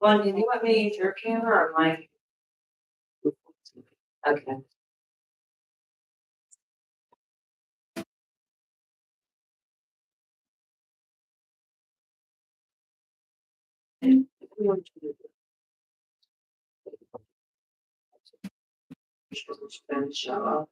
Well, do you want me to use your camera or mine? Okay. Show up.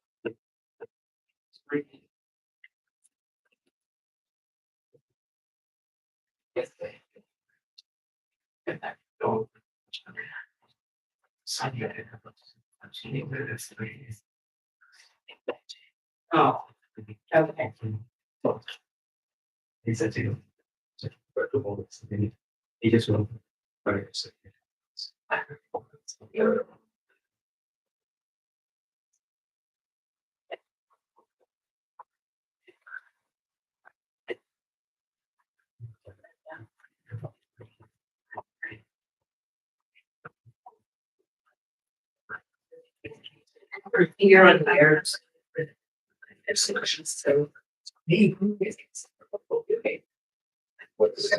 Oh, okay. You're on there. So. What's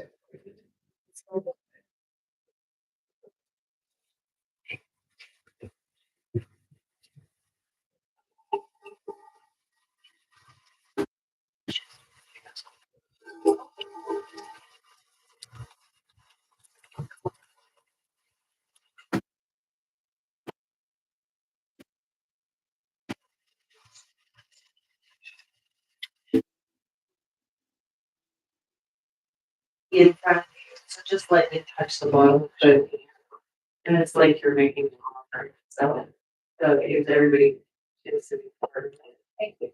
in fact, so just let it touch the bottle, but and it's like you're making an offer. So if everybody is to be part of it. Thank you.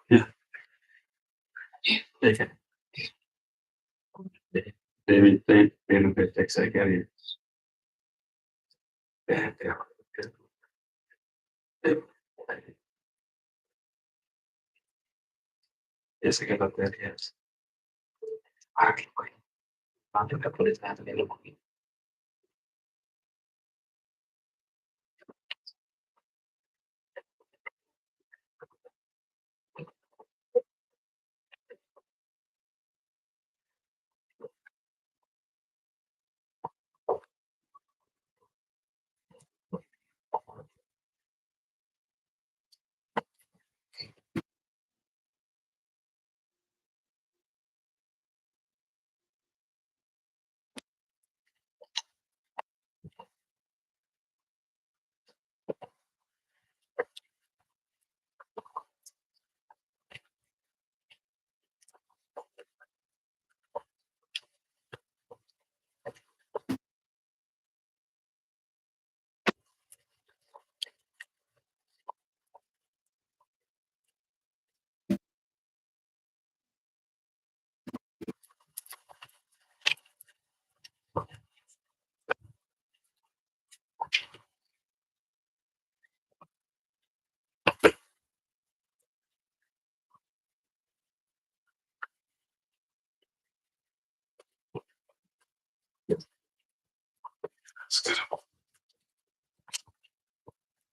Yeah. Okay. Payment tax I carry. Yes, I get that, yes.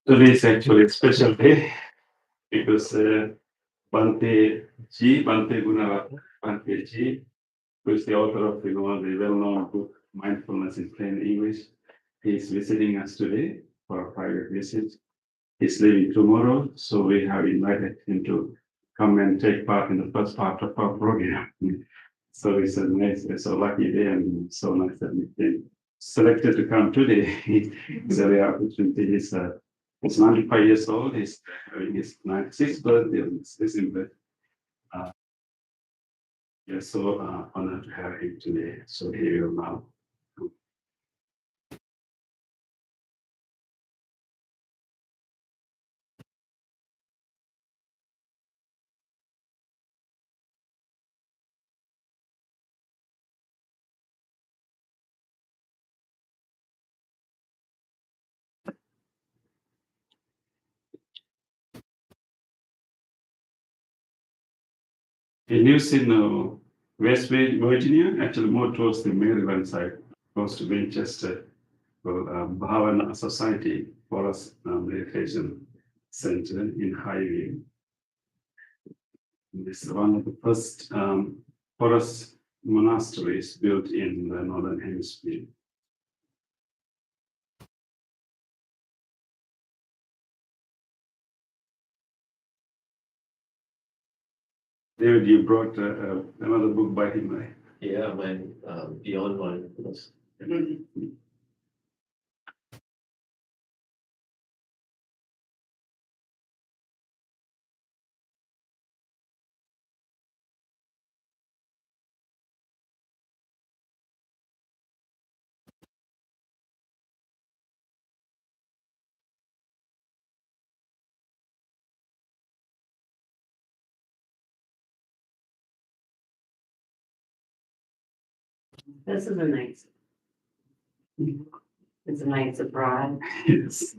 Today is actually a special day because Bhante Gunawat, Bhante G, who is the author of the well-known book Mindfulness in Plain English, he is visiting us today for a private visit. He's leaving tomorrow, so we have invited him to come and take part in the first part of our program. So it's a lucky day and so nice that we came selected to come today. It's a rare opportunity. He's 95 years old. He's having his 96th birthday on December. We are so honored to have him today. So here you are now. In New Sydney, West Virginia, actually more towards the Maryland side, close to Winchester. Well, Bhavana Society Forest Meditation Center in Highview. This is one of the first forest monasteries built in the Northern Hemisphere. David, you brought another book by him, right? Yeah, mine, Beyond Mindfulness. This is a nice. It's a nice abroad. Yes.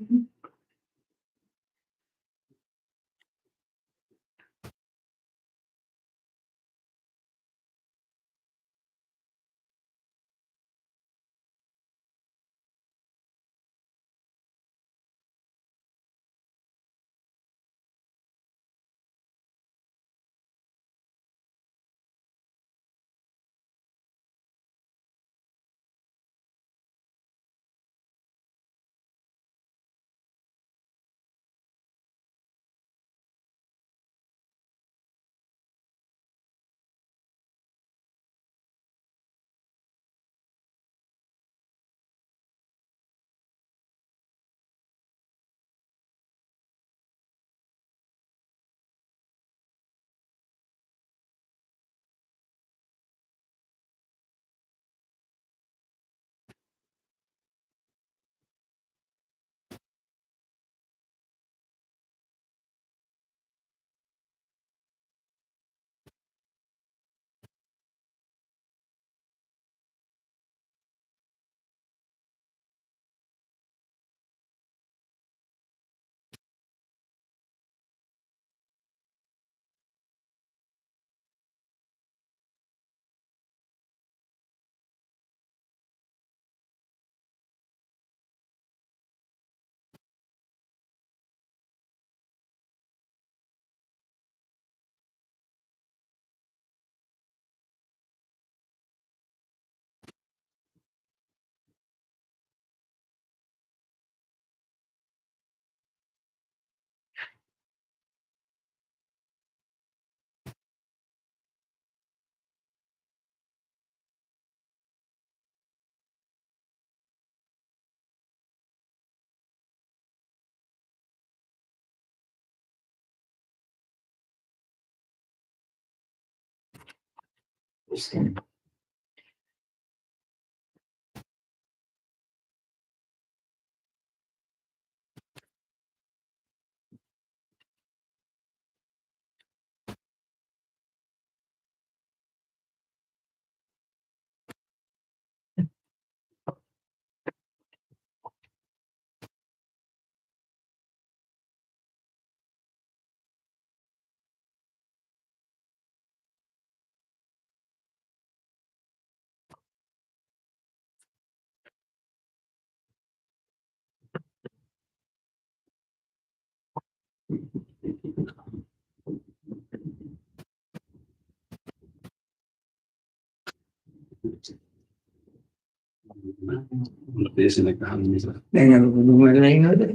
Dengan hubungan lain ada.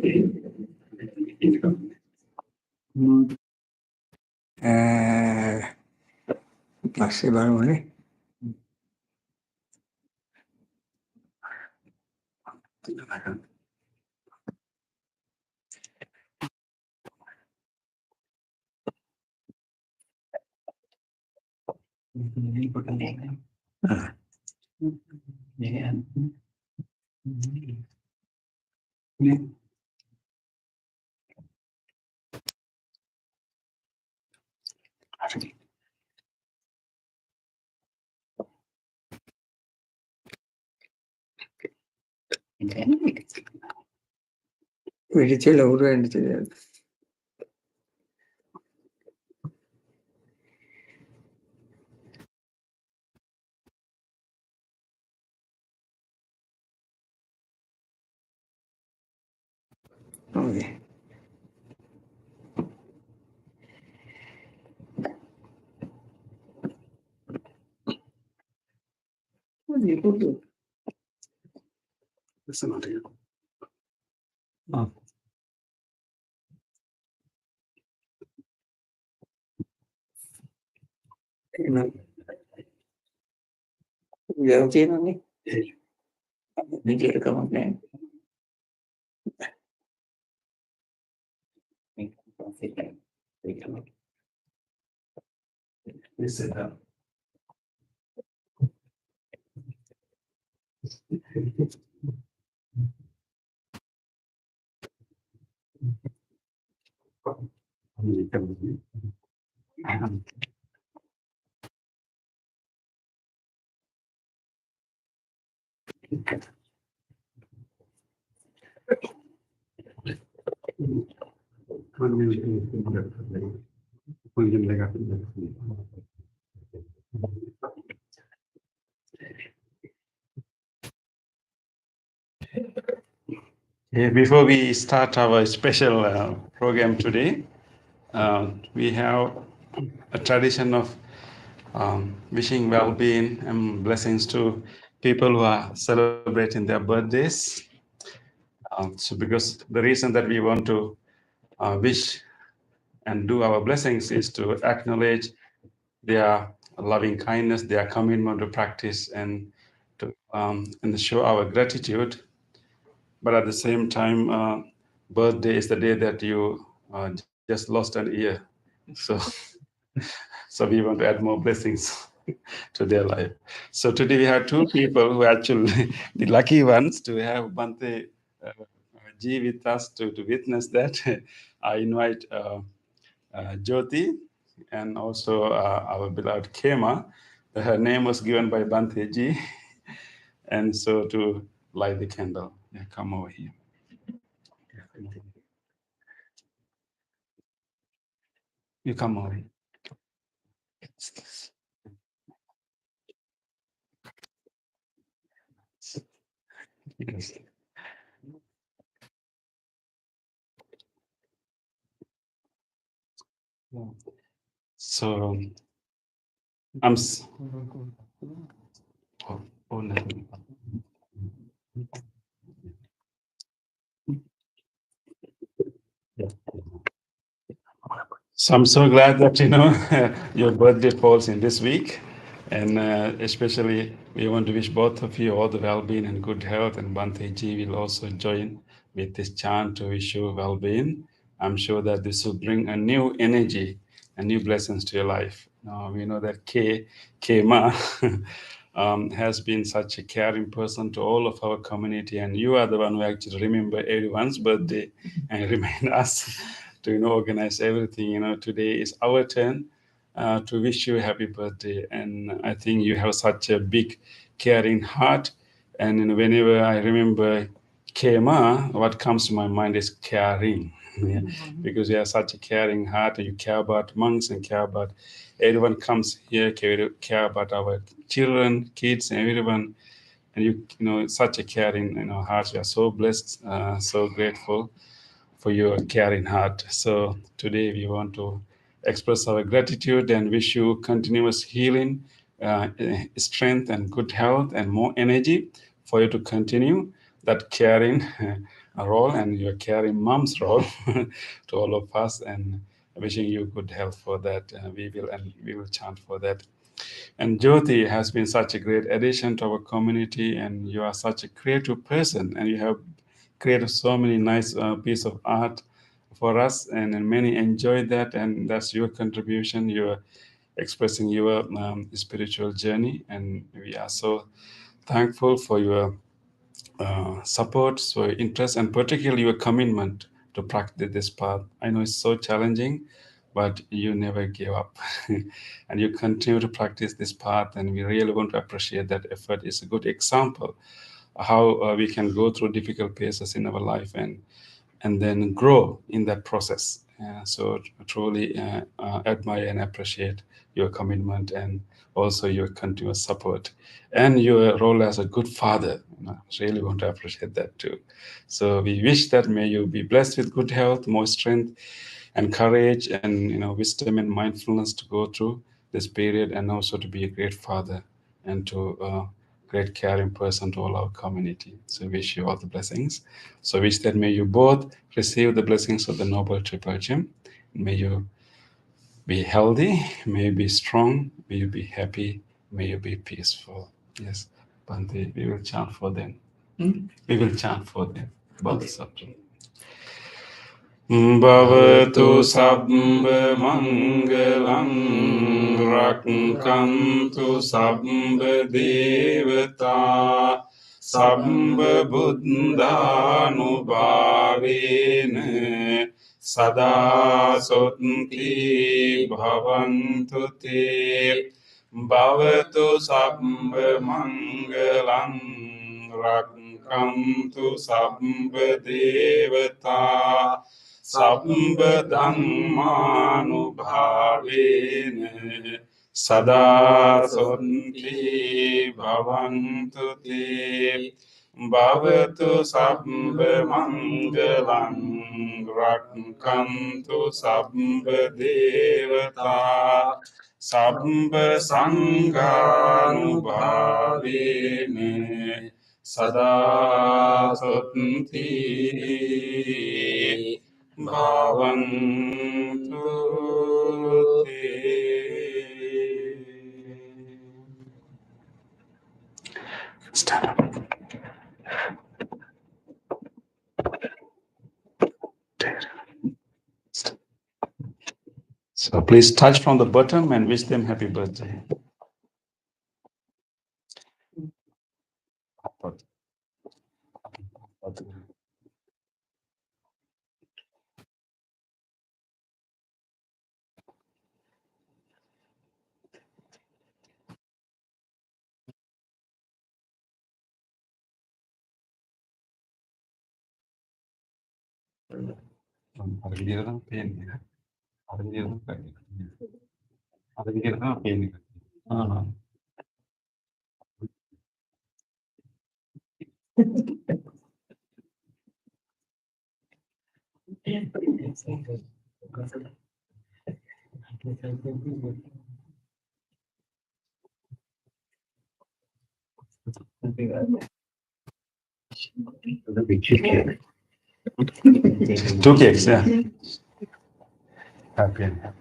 Masih baru ni. പിടിച്ചില്ല ഊറ് കണ്ടിട്ടില്ല. Okay. Listen not here. Giờ chiến nó đi. Đi chơi có một ngày. Please sit down. Before we start our special program today, we have a tradition of wishing well-being and blessings to people who are celebrating their birthdays. So because the reason that we want to wish and do our blessings is to acknowledge their loving kindness, their commitment to practice and to show our gratitude. But at the same time, birthday is the day that you just lost an ear. So, so we want to add more blessings to their life. So today we have two people who are actually the lucky ones to have Bhante G with us to witness that. I invite Jyoti and also our beloved Kema. Her name was given by Bhante Ji. And so to light the candle. Yeah, come over here. You come over here. Yes. So I'm. No. So I'm so glad that your birthday falls in this week, and especially we want to wish both of you all the well-being and good health. And Bhante Ji will also join with this chant to wish you well-being. I'm sure that this will bring a new energy and new blessings to your life. We know that Kema has been such a caring person to all of our community, and you are the one who actually remember everyone's birthday and remind us to organize everything. Today is our turn to wish you a happy birthday, and I think you have such a big caring heart. And whenever I remember Kema, what comes to my mind is caring. Yeah. Because you have such a caring heart, and you care about monks and care about everyone comes here, care about our children, kids, and everyone. And such a caring heart. You are so blessed, so grateful for your caring heart. So today we want to express our gratitude and wish you continuous healing, strength, and good health, and more energy for you to continue that caring role and your caring mom's role to all of us. And wishing you good health for that. We will chant for that. And Jyoti has been such a great addition to our community, and you are such a creative person, and you have created so many nice piece of art for us, and many enjoyed that, and that's your contribution. You're expressing your spiritual journey, and we are so thankful for your support, so your interest, and particularly your commitment to practice this path. I know it's so challenging, but you never give up and you continue to practice this path, and we really want to appreciate that effort. It's a good example how we can go through difficult phases in our life and then grow in that process. So truly admire and appreciate your commitment and also your continuous support and your role as a good father. Really want to appreciate that too. So we wish that may you be blessed with good health, more strength and courage and wisdom and mindfulness to go through this period, and also to be a great father and to great caring person to all our community. So wish you all the blessings. So wish that may you both receive the blessings of the noble triple gem. May you be healthy, may you be strong, may you be happy, may you be peaceful. Yes, Bhante, we will chant for them. We will chant for them about the subject. Bhavatu sabbha mangalam rakkantu sabbha devata sabbha buddhanubhavena sada sotthi bhavantu te. Bhavatu sabbha mangalam rakkantu sabbha devata sabbha dhammanubhavena sada sotthi bhavantu te. Bhavatu sabbha mangalam rakkantu sabbha devata sabbha sanghanubhavena sada sotthi bhavantu te. Stand up. So please touch from the bottom and wish them happy birthday. Two cakes, yeah. Happy and happy.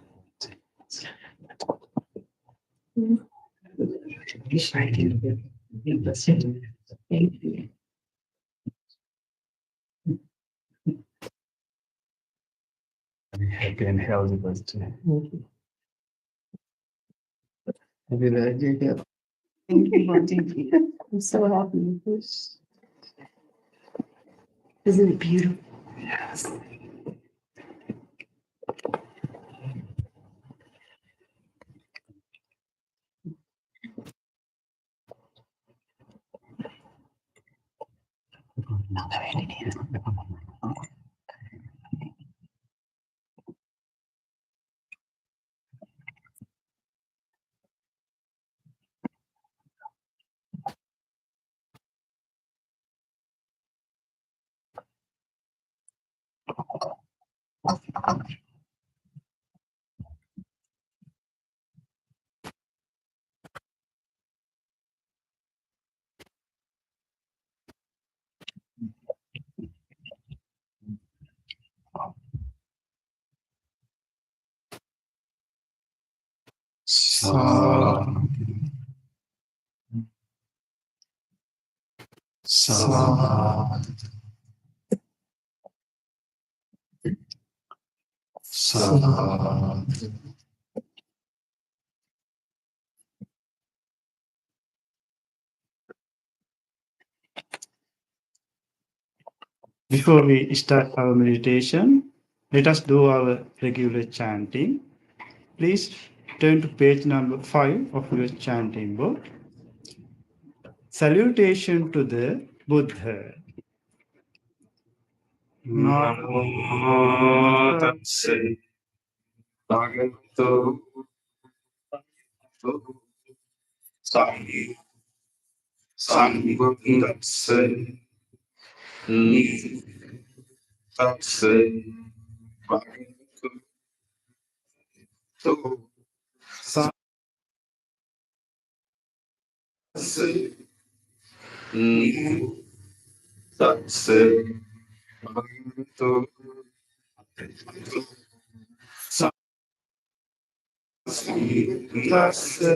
Happy and healthy birthday. Happy birthday. Thank you, Bunty. I'm so happy with this. Isn't it beautiful? Yes. Before we start our meditation, let us do our regular chanting. Please turn to page number 5 of your chanting book. Salutation to the Buddha. Namo tassa bhagavato Sangha tassa bhagavato tassa tassa bhagavato tassa.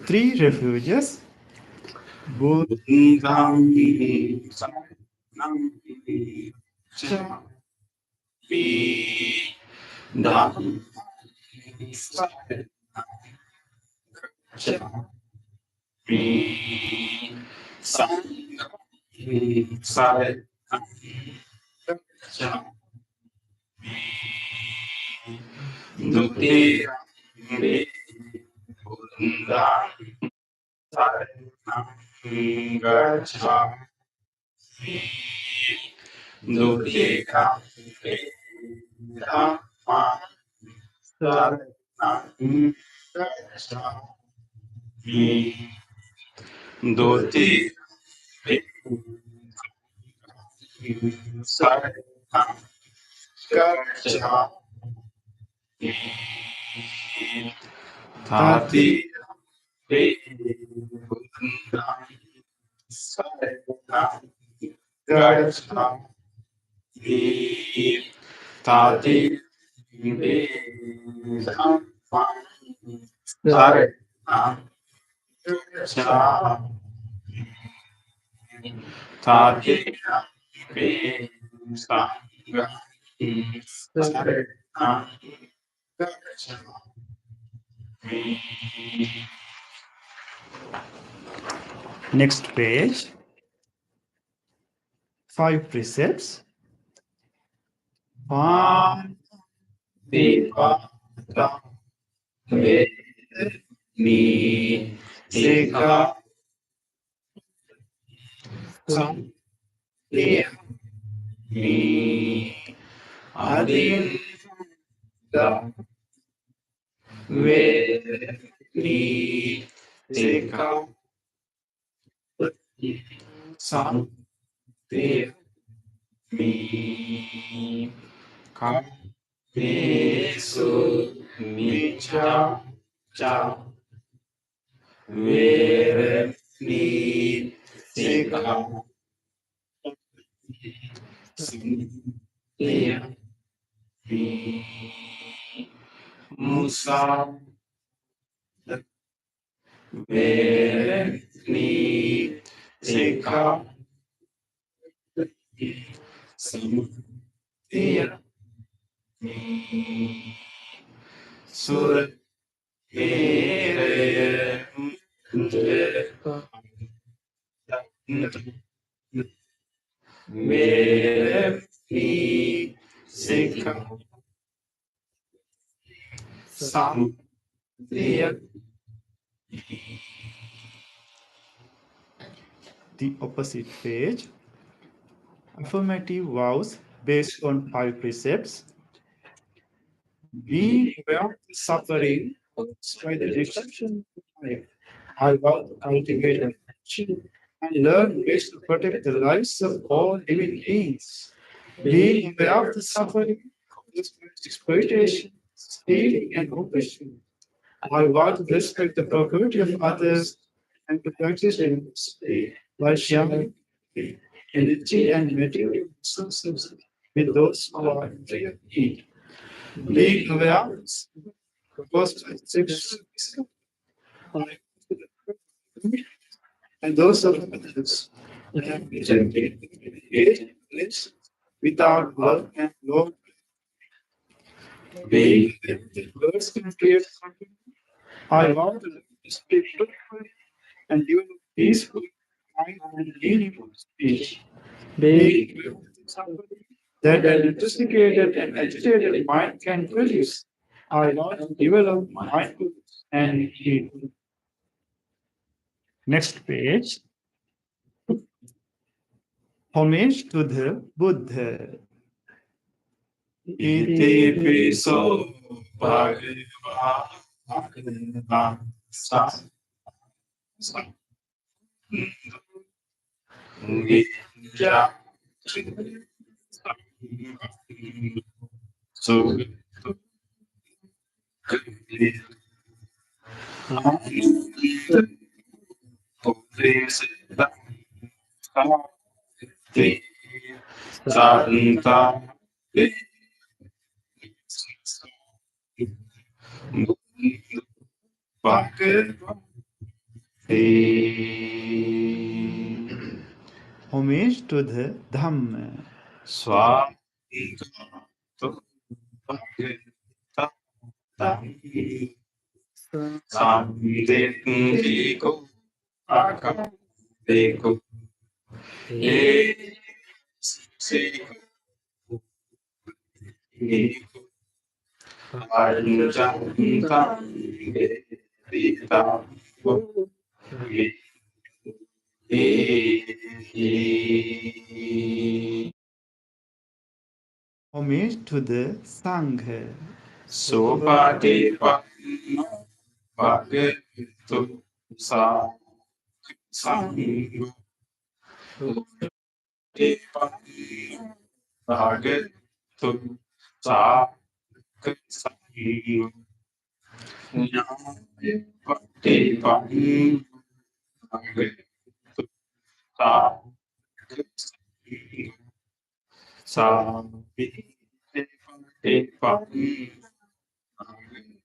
Three refuges. Buddham Saranam Gacchami Dhammam Saranam Gacchami Sangham Saranam Gacchami Dutiyampi Buddham Saranam Gacchami Dutiyampi Dhammam Saranam Gacchami Dutiyampi Saranam Gacchami Tati Buddham Saranam Gacchami Tati Buddham Saranam Gacchami Tati Saranam Gacchami. Next page. 5 precepts. One, Deva, Ni, Sika, Sam, Ni, Adin, Ni, Sika, Sam, Mi, Ka, Su, Micha, Cha, Ni, Sika, Musa, Ni, Sika, Samudaya, Sura, Mere, Mere, Sika, Samudaya. The opposite page. Affirmative vows based on 5 precepts. Being aware of suffering by the reception of life. I vow to cultivate affection and learn ways to protect the lives of all living beings. Being aware of the suffering, exploitation, stealing, and oppression. I vow to respect the property of others and to practice generosity by sharing energy and material resources with those who are in real need. Being aware because sexual and those of others that have rejected lives without love and love. Being the words can create something. I want to speak truthfully and develop peaceful mind and meaningful speech. Being somebody that an intoxicated and agitated mind can produce. I want to develop mindfulness and healing. Next page. Homage to the Buddha. Iti piso bhagava sa Gija so Santa Homage to the Dhamma. Swa Samdeko Akadeko E Seko Arjanta Vita Homage to the Sangha. Sopati Bhagavato Sa Sangho Bhagavato Sa Sangho Pati Bhagavato Sa Sangho Pati Bhagavato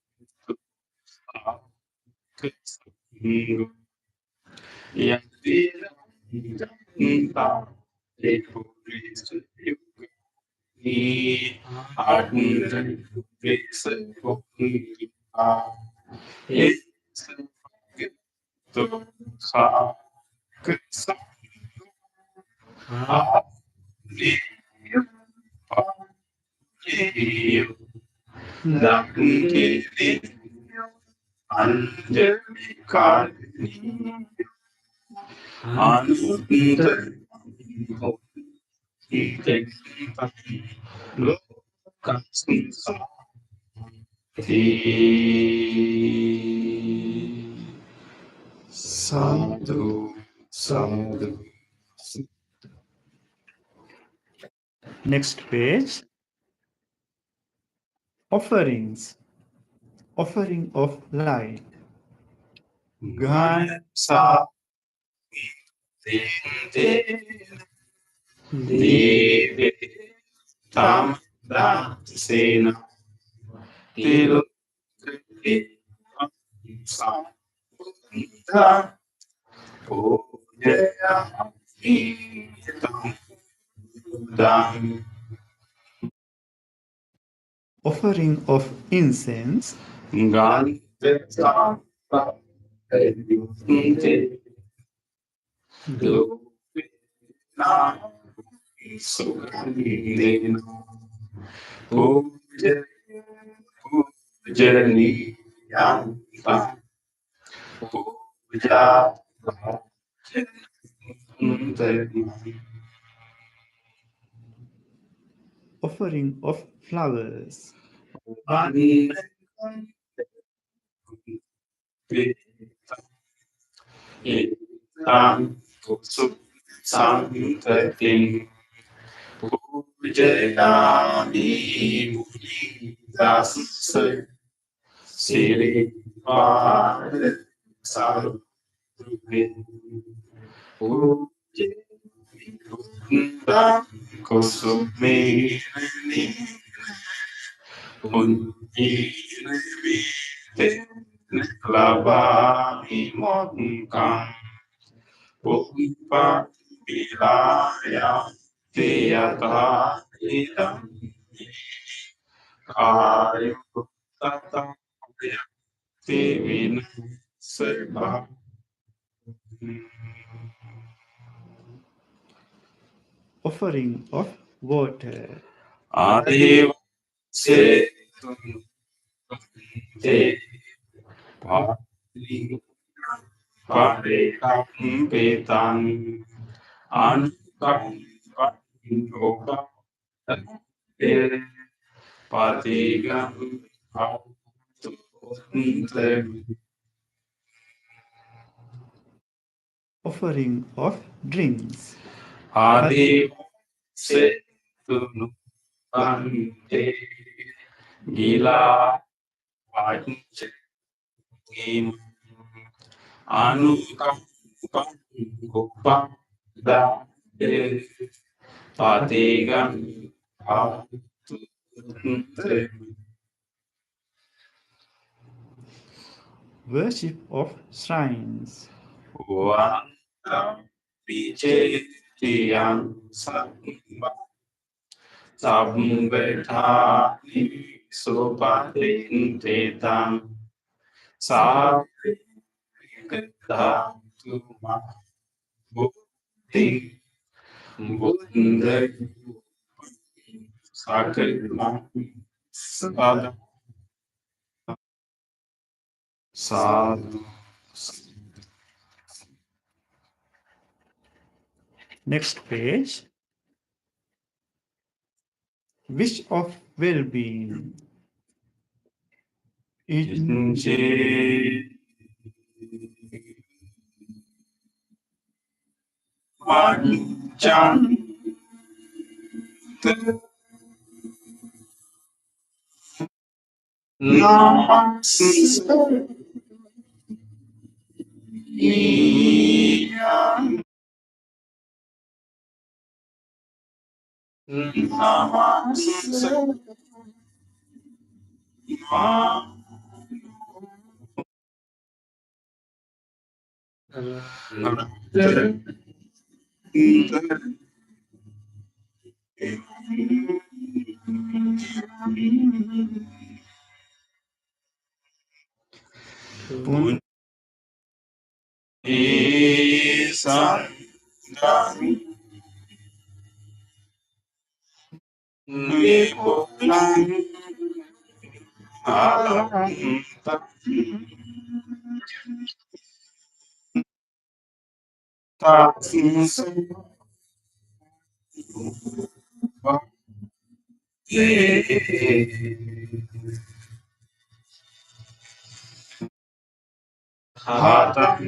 yang tidak entah Epuris ni Admiral Sepoka Itu sa Kesah Abdi Pagi Dan kiri Anjalikan Sadhu, sadhu. Next page. Offerings. Offering of light. Gansa Dinte Devi Tam Da Sena Tilu Sa Da Pujaya Tam Dam Offering of incense. Gantesa Dinte Dupina Sukandina Puja Pujani Yanta Puja Offering of flowers. Bani Tam Kusuk Santating Pujayani Muni Das Siri Pada Saru Pujayani Kusumi Unyi Lava Imokam Pupa Vilaya Tiyata Idam Kayu Tata Tivin Seba Offering of water. Adi Se Te Pali Pare Petang Anukam Patiga Offering of drinks. Adi se tunu bante gila panche gim anu kampang gopang da de patiga Worship of shrines. Wang piche tiang samba Sambetani supatin tetang sabita tuma bukti bunda sakala sada sadhu. Next page. Wish of well-being. Inche Wancang Namaste Namaste Pun Isa dari Nipulang alam tak Hata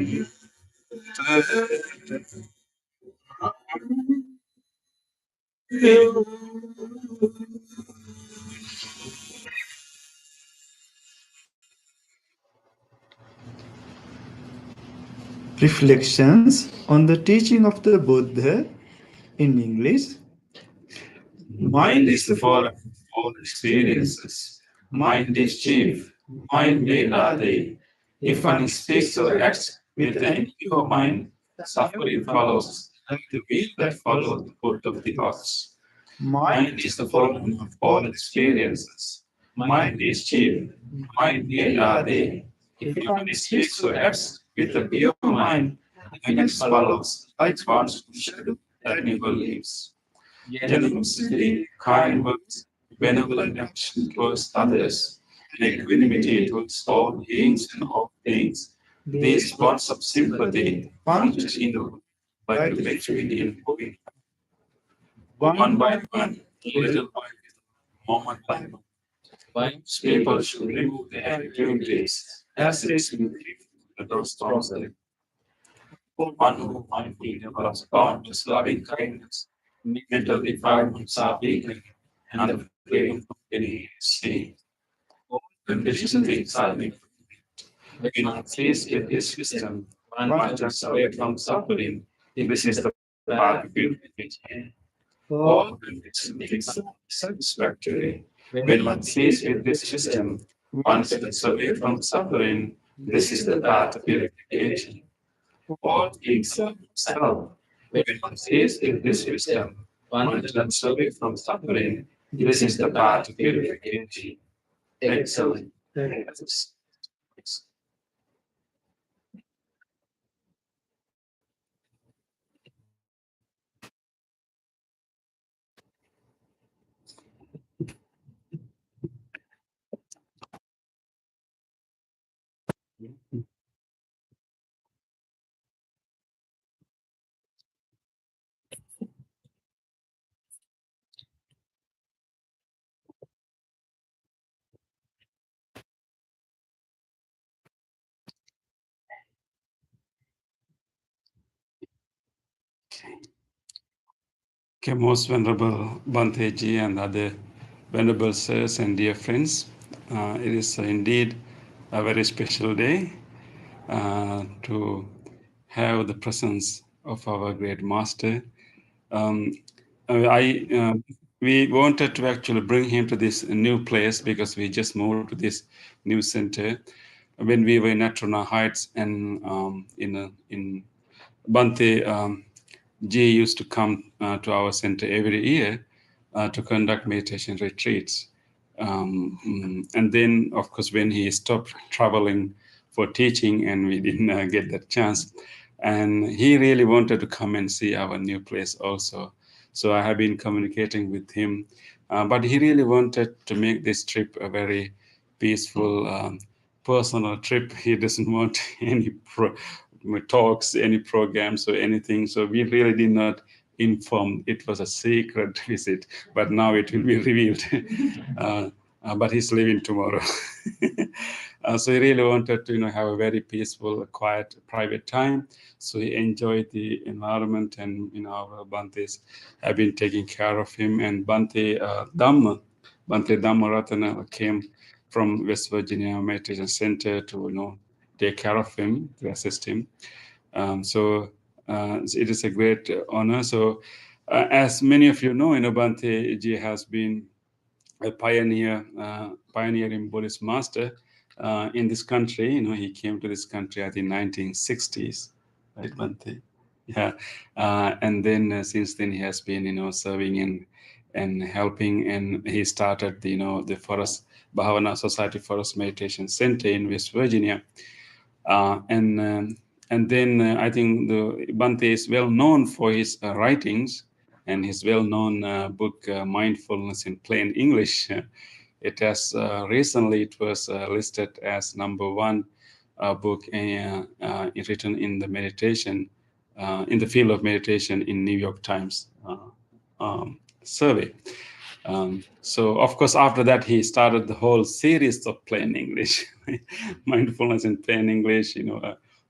reflections on the teaching of the Buddha in English. Mind is the father of all experiences. Mind is chief. Mind made are they. If one speaks or acts with an pure mind, suffering follows, like the wheel that follows the foot of the ox. Mind is the father of all experiences. Mind is chief. Mind made are they. If one speaks or acts with a pure mind, guidance follows, like one's shadow that never leaves. Generosity, kind words, benevolent action towards others, and equanimity towards all beings and all things. These bonds of sympathy function in the world like the victory in moving one by one, little by little, moment by moment. Wise people should remove their activities as they see those storms that one who mindfully develops boundless loving kindness, mental refinements are weakened, and the freedom from any state. Condition things are made. When one sees with this system, one turns away from suffering. This is the path to purification. All conditions are satisfactory. When one sees with this system, one turns away from suffering. This is the path to purification. All things are self. When one sees in this wisdom, one turns away from suffering. This is the path to purification. Excellent. Okay, most venerable Bhante Ji and other venerable sirs and dear friends, it is indeed a very special day to have the presence of our great master. We wanted to actually bring him to this new place because we just moved to this new center when we were in Atrona Heights and in Bhante Ji used to come to our center every year to conduct meditation retreats. And then, of course, when he stopped traveling for teaching and we didn't get that chance, and he really wanted to come and see our new place also. So I have been communicating with him, but he really wanted to make this trip a very peaceful, personal trip. He doesn't want any talks, any programs or anything. So we really did not inform. It was a secret visit, but now it will be revealed. But he's leaving tomorrow. So he really wanted to, have a very peaceful, quiet, private time. So he enjoyed the environment, and our Bhantes have been taking care of him. And Bhante Dhammaratana came from West Virginia Meditation Center to, take care of him, to assist him. So it is a great honor. So as many of you know, Bhante Ji has been a pioneering Buddhist master in this country. He came to this country, I think, 1960s, right, Bhante? Yeah. And then since then he has been, serving and helping, and he started, the Forest Bhavana Society Forest Meditation Center in West Virginia. And then I think the Bhante is well known for his writings and his well-known book Mindfulness in Plain English. It has recently it was listed as #1 book written in the meditation in the field of meditation in New York Times survey. So of course, after that, he started the whole series of plain English, mindfulness in plain English,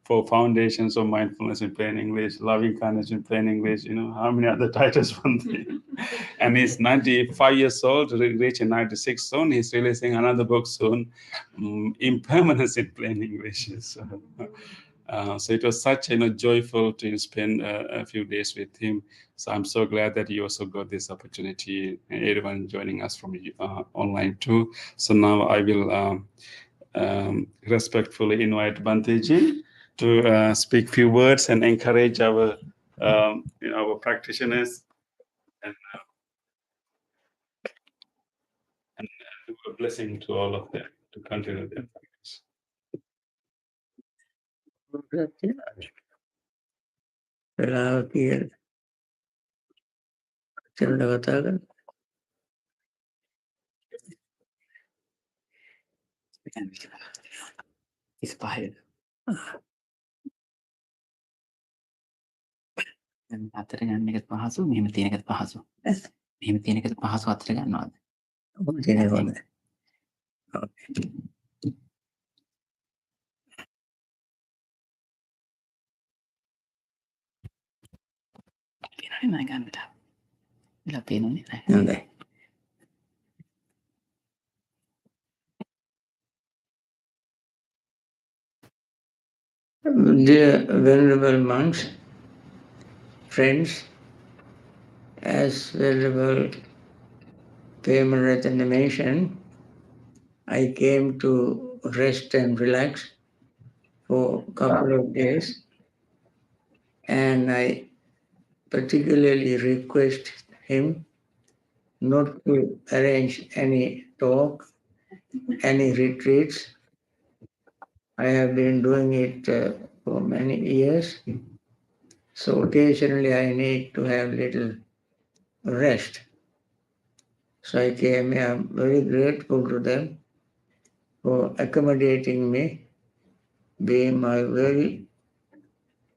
4 foundations of mindfulness in plain English, loving kindness in plain English, how many other titles from there? And he's 95 years old, reaching 96 soon. He's releasing another book soon, Impermanence in Plain English. So it was such joyful to spend a few days with him. So I'm so glad that you also got this opportunity, and everyone joining us from online too. So now I will respectfully invite Bhanteji to speak few words and encourage our our practitioners and do a blessing to all of them to continue their practice. Inspired. අතර ගන්න එකත් පහසු, මෙහෙම තියෙන එකත් පහසු. මෙහෙම තියෙන එකත් පහසු අතර ගන්නවද? ඔව් තියෙන හොඳයි. පේනවනේ මම ගන්නට. ඉලා පේනවනේ නෑ. හොඳයි. Dear venerable monks, friends, as venerable Pemaratan mentioned, I came to rest and relax for a couple of days, and I particularly request him not to arrange any talk, any retreats. I have been doing it for many years, so occasionally I need to have little rest. So I came here. I'm very grateful to them for accommodating me, being my very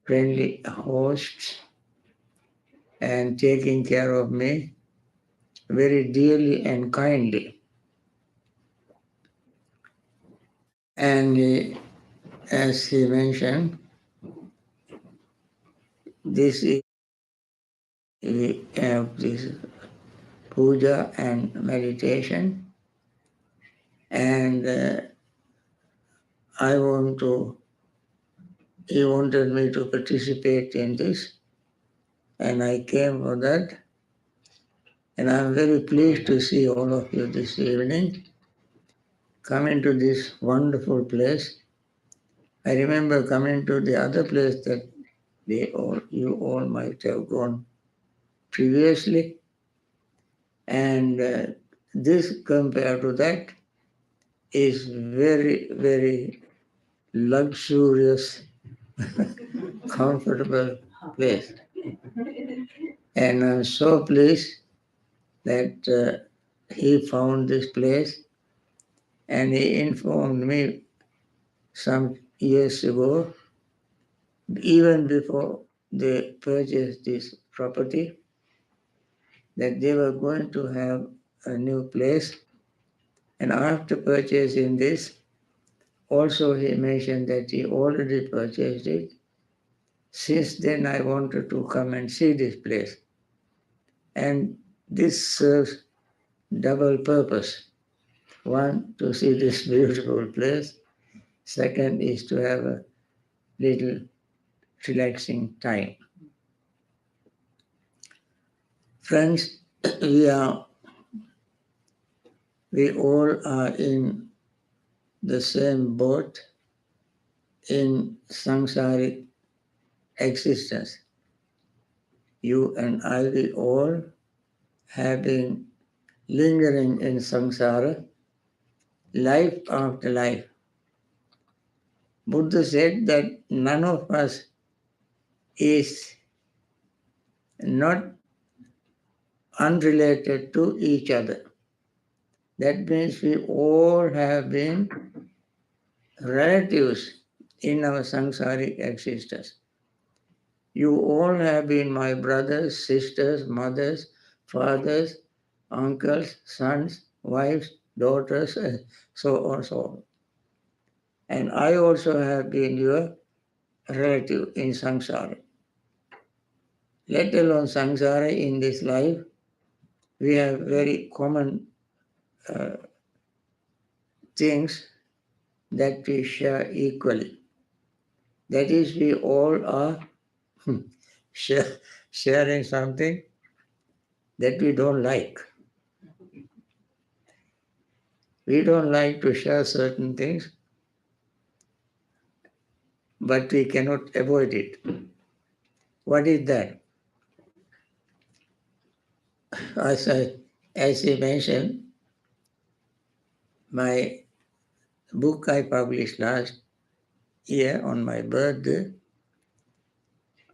friendly hosts, and taking care of me very dearly and kindly. And as he mentioned, this is we have this puja and meditation, and he wanted me to participate in this, and I came for that. And I'm very pleased to see all of you this evening coming to this wonderful place. I remember coming to the other place that you all might have gone previously, and this compared to that is very, very luxurious, comfortable place. And I'm so pleased that he found this place, and he informed me some years ago, even before they purchased this property, that they were going to have a new place. And after purchasing this, also he mentioned that he already purchased it. Since then, I wanted to come and see this place. And this serves double purpose. One, to see this beautiful place. Second is to have a little relaxing time. Friends, we all are in the same boat in samsaric existence. You and I, we all have been lingering in samsara life after life. Buddha said that none of us is not unrelated to each other. That means we all have been relatives in our samsaric existence. You all have been my brothers, sisters, mothers, fathers, uncles, sons, wives, daughters, and so on, so on. And I also have been your relative in samsara. Let alone samsara in this life, we have very common things that we share equally. That is, we all are sharing something that we don't like. We don't like to share certain things, but we cannot avoid it. What is that? As he mentioned, my book I published last year on my birthday,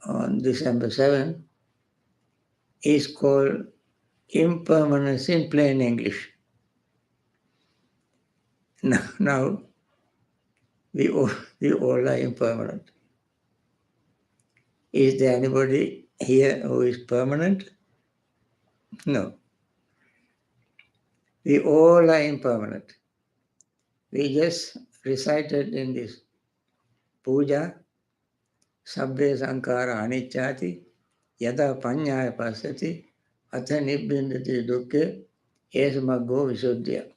on December 7th, is called Impermanence in Plain English. Now we all are impermanent. Is there anybody here who is permanent? No. We all are impermanent. We just recited in this puja, Sabbe Sankara Anicchati, Yada Panyaya Pasati, Atha Nibbindati Dukkhe, Esamaggo Visuddhya.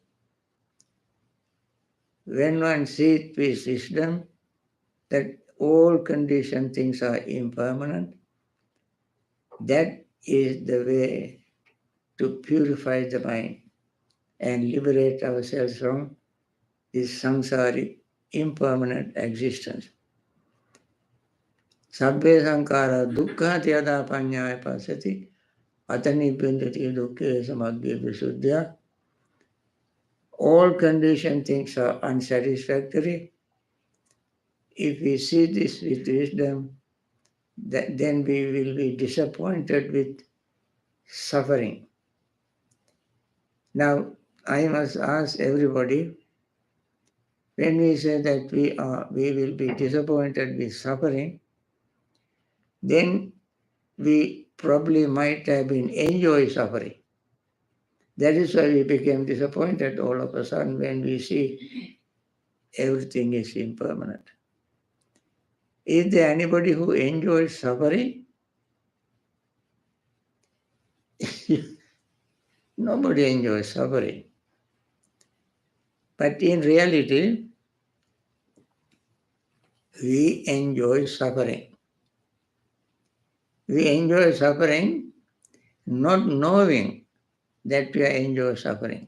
When one sees with wisdom that all conditioned things are impermanent, that is the way to purify the mind and liberate ourselves from this samsaric impermanent existence. Sabbe sankara dukkha yada panyaya pasati atani bindati dukkhe samagge visuddhya. All conditioned things are unsatisfactory. If we see this with wisdom, then we will be disappointed with suffering. Now, I must ask everybody, when we say that we will be disappointed with suffering, then we probably might have been enjoying suffering. That is why we became disappointed all of a sudden when we see everything is impermanent. Is there anybody who enjoys suffering? Nobody enjoys suffering. But in reality, we enjoy suffering. We enjoy suffering not knowing that we are enjoying suffering.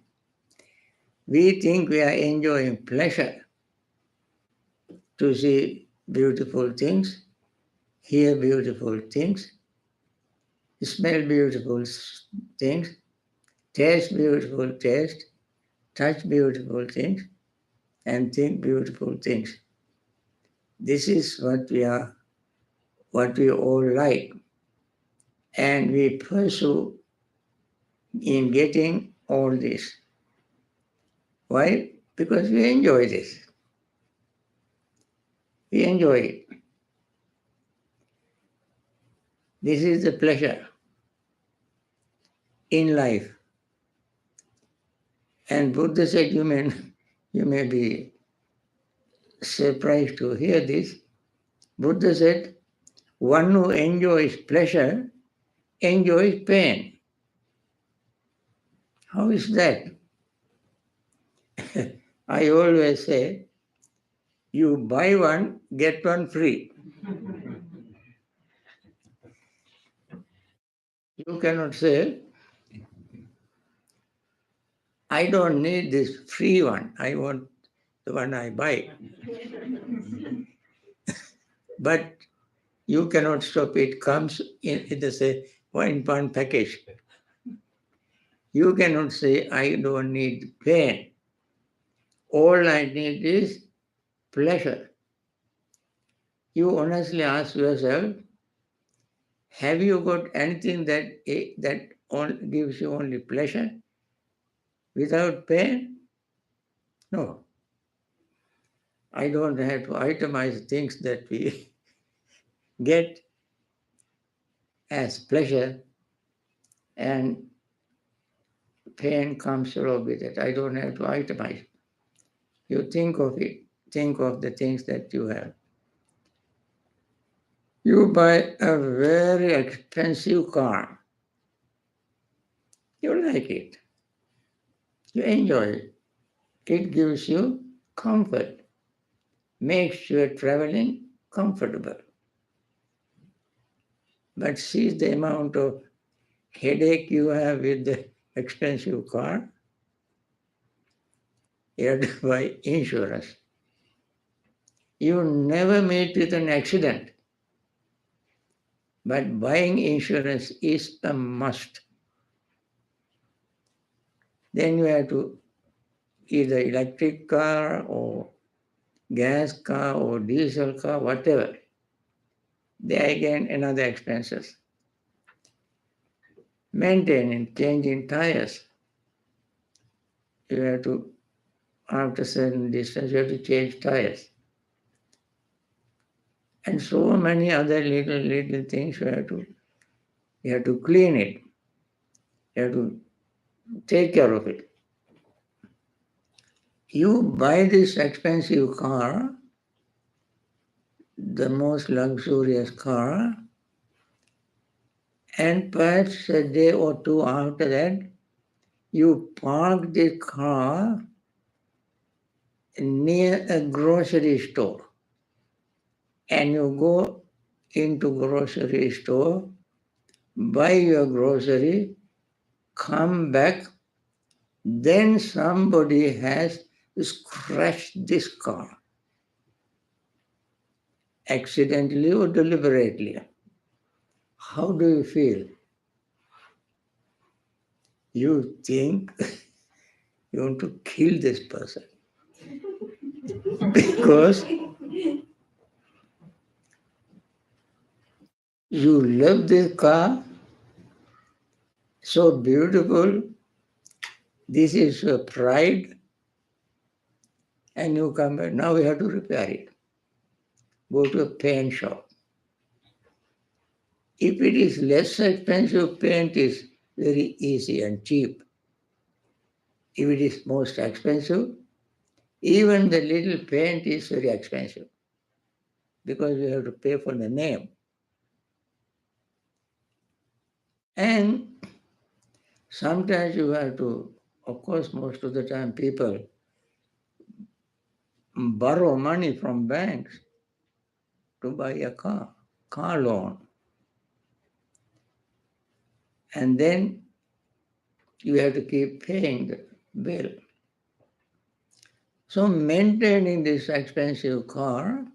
We think we are enjoying pleasure to see beautiful things, hear beautiful things, smell beautiful things, taste beautiful taste, touch beautiful things, and think beautiful things. This is what we are, what we all like. And we pursue in getting all this. Why? Because we enjoy this. We enjoy it. This is the pleasure in life. And Buddha said, you may be surprised to hear this. Buddha said, one who enjoys pleasure enjoys pain. How is that? I always say, you buy one, get one free. You cannot say, I don't need this free one. I want the one I buy. But you cannot stop it. Comes in the one package. You cannot say, I don't need pain. All I need is pleasure. You honestly ask yourself, have you got anything that gives you only pleasure without pain? No. I don't have to itemize things that we get as pleasure and pain comes along with it. I don't have to itemize. You think of it, think of the things that you have. You buy a very expensive car. You like it. You enjoy it. It gives you comfort, makes your traveling comfortable. But see the amount of headache you have with the expensive car. You have to buy insurance. You never meet with an accident. But buying insurance is a must. Then you have to either electric car or gas car or diesel car, whatever. There again another expenses. Maintaining, changing tires. You have to, after a certain distance, you have to change tires. And so many other little things you have to clean it. You have to take care of it. You buy this expensive car, the most luxurious car, and perhaps a day or two after that, you park the car near a grocery store. And you go into grocery store, buy your grocery, come back, then somebody has scratched this car, accidentally or deliberately. How do you feel? You think you want to kill this person because you love this car, so beautiful, this is your pride, and you come back, now we have to repair it. Go to a paint shop. If it is less expensive, paint is very easy and cheap. If it is most expensive, even the little paint is very expensive because you have to pay for the name. And Sometimes you have to, of course, most of the time people borrow money from banks to buy a car loan. And then you have to keep paying the bill. So maintaining this expensive car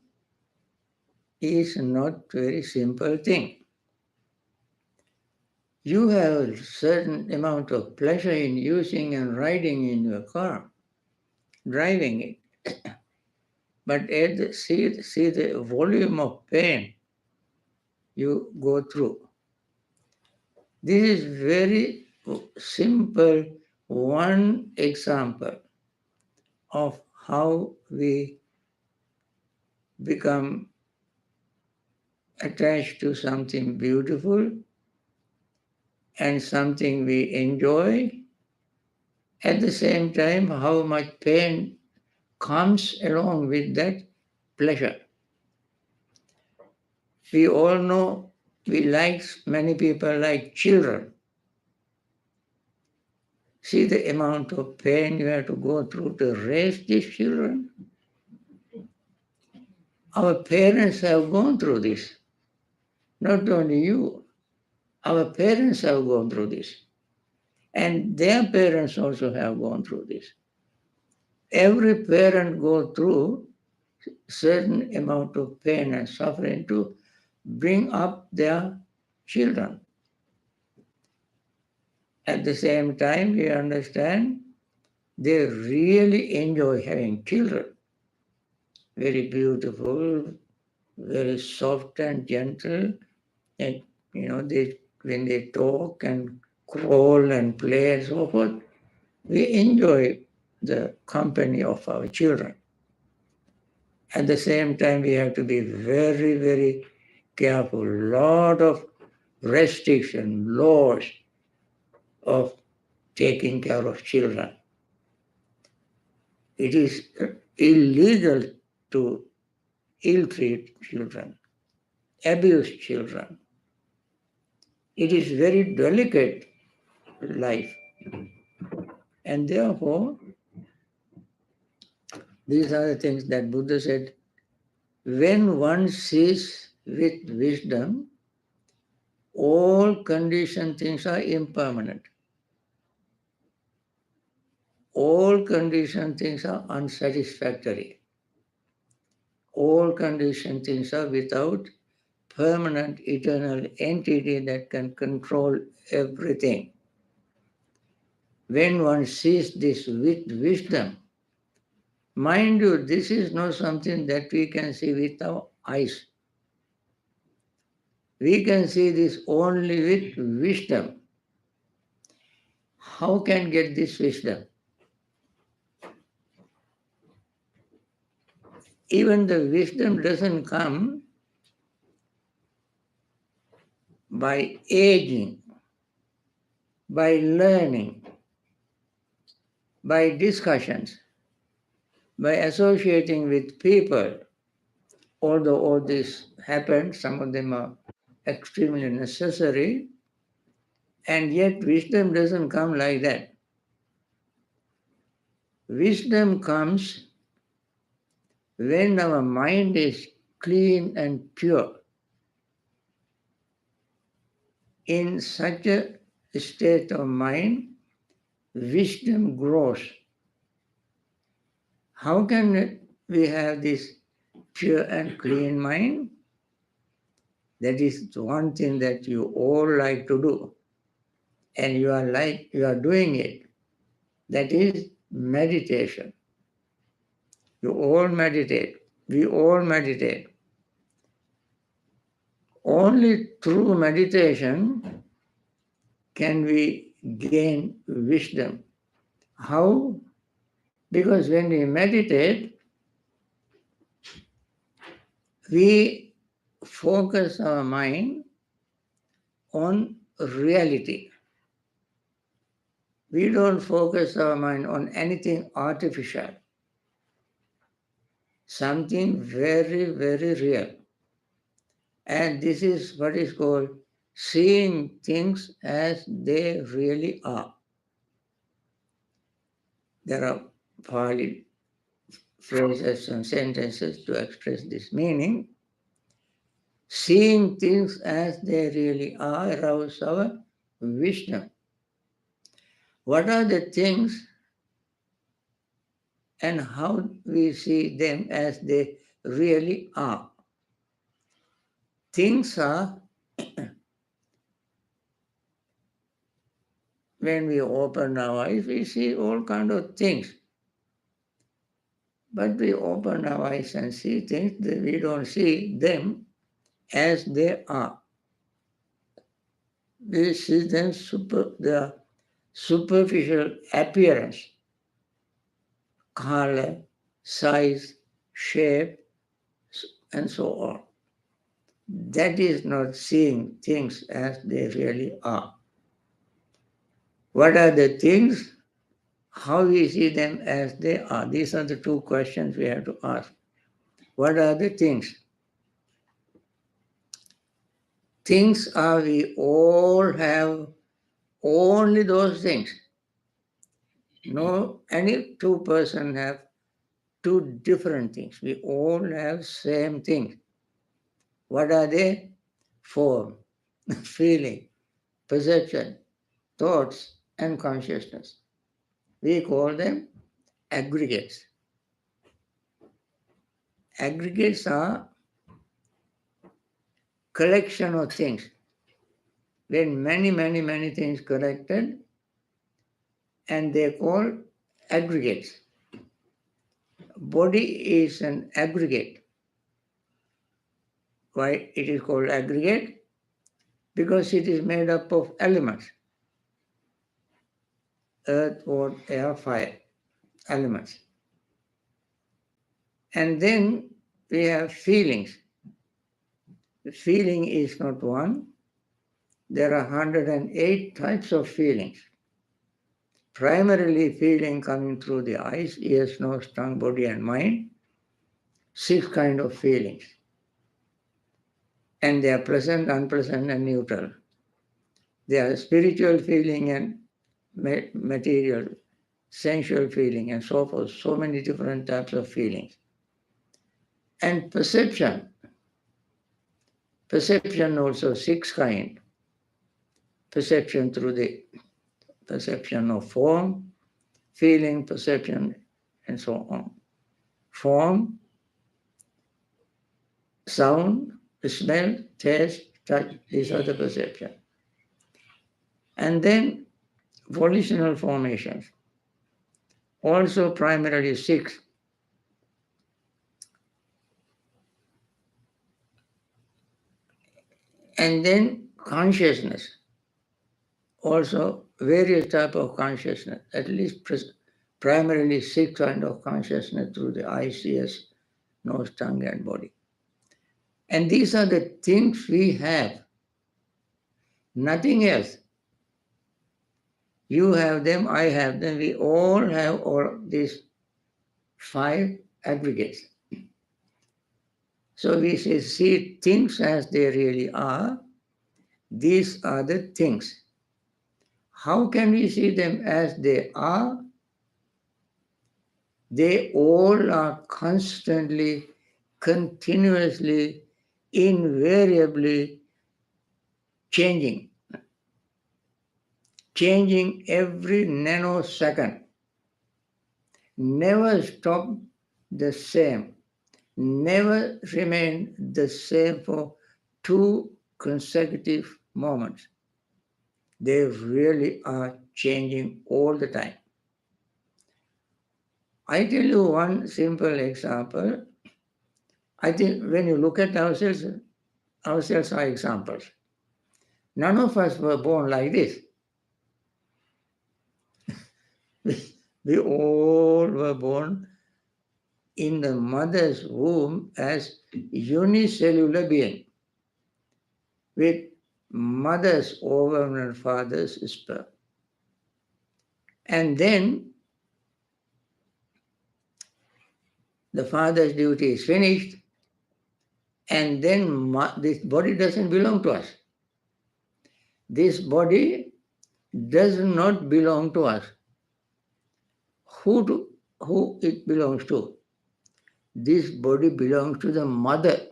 is not very simple thing. You have a certain amount of pleasure in using and riding in your car, driving it. But see the volume of pain you go through. This is very simple, one example of how we become attached to something beautiful and something we enjoy. At the same time, how much pain comes along with that pleasure. We all know many people like children. See the amount of pain you have to go through to raise these children. Our parents have gone through this. Not only you, our parents have gone through this. And their parents also have gone through this. Every parent goes through certain amount of pain and suffering to bring up their children. At the same time, we understand they really enjoy having children. Very beautiful, very soft and gentle. And when they talk and crawl and play and so forth, we enjoy the company of our children. At the same time, we have to be very, very careful. Lot of restriction, laws of taking care of children. It is illegal to ill-treat children, abuse children. It is very delicate life. And therefore, these are the things that Buddha said, when one sees with wisdom, all conditioned things are impermanent. All conditioned things are unsatisfactory. All conditioned things are without permanent eternal entity that can control everything. When one sees this with wisdom, mind you, this is not something that we can see with our eyes. We can see this only with wisdom. How can get this wisdom? Even the wisdom doesn't come by aging, by learning, by discussions, by associating with people. Although all this happens, some of them are extremely necessary, and yet wisdom doesn't come like that. Wisdom comes when our mind is clean and pure. In such a state of mind, wisdom grows. How can we have this pure and clean mind? That is one thing that you all like to do. And you are doing it. That is meditation. You all meditate. We all meditate. Only through meditation can we gain wisdom. How? Because when we meditate, we focus our mind on reality. We don't focus our mind on anything artificial. Something very, very real. And this is what is called seeing things as they really are. There are Pali phrases and sentences to express this meaning. Seeing things as they really are arouses our wisdom. What are the things and how we see them as they really are? Things are, when we open our eyes, we see all kind of things. But we open our eyes and see things that we don't see them as they are. We see them their superficial appearance, color, size, shape, and so on. That is not seeing things as they really are. What are the things? How we see them as they are? These are the two questions we have to ask. What are the things? Things are, we all have only those things. No, any two person have two different things. We all have same thing. What are they? Form, feeling, perception, thoughts, and consciousness. We call them aggregates. Aggregates are collection of things. When many things collected, and they call aggregates. Body is an aggregate. Why it is called aggregate? Because it is made up of elements. Earth, water, air, fire, elements. And then we have feelings. The feeling is not one. There are 108 types of feelings. Primarily feeling coming through the eyes, ears, nose, tongue, body, and mind. 6 kinds of feelings. And they are pleasant, unpleasant, and neutral. They are spiritual feeling and material, sensual feeling, and so forth. So many different types of feelings. And perception. Perception also 6 kinds. Perception through the perception of form, feeling, perception, and so on. Form, sound, smell, taste, touch, these are the perception. And then volitional formations, also primarily 6. And then consciousness, also various type of consciousness, at least primarily 6 kind of consciousness through the eyes, ears, nose, tongue, and body. And these are the things we have, nothing else. You have them, I have them, we all have all these 5 aggregates. So we say, see things as they really are. These are the things. How can we see them as they are? They all are constantly, continuously, invariably changing. Changing every nanosecond. Never stop the same. Never remain the same for 2 consecutive moments. They really are changing all the time. I tell you one simple example. I think when you look at ourselves are examples. None of us were born like this. We all were born in the mother's womb as unicellular being with mother's ovum and father's sperm. And then the father's duty is finished, and then this body doesn't belong to us. This body does not belong to us. Who it belongs to? This body belongs to the mother.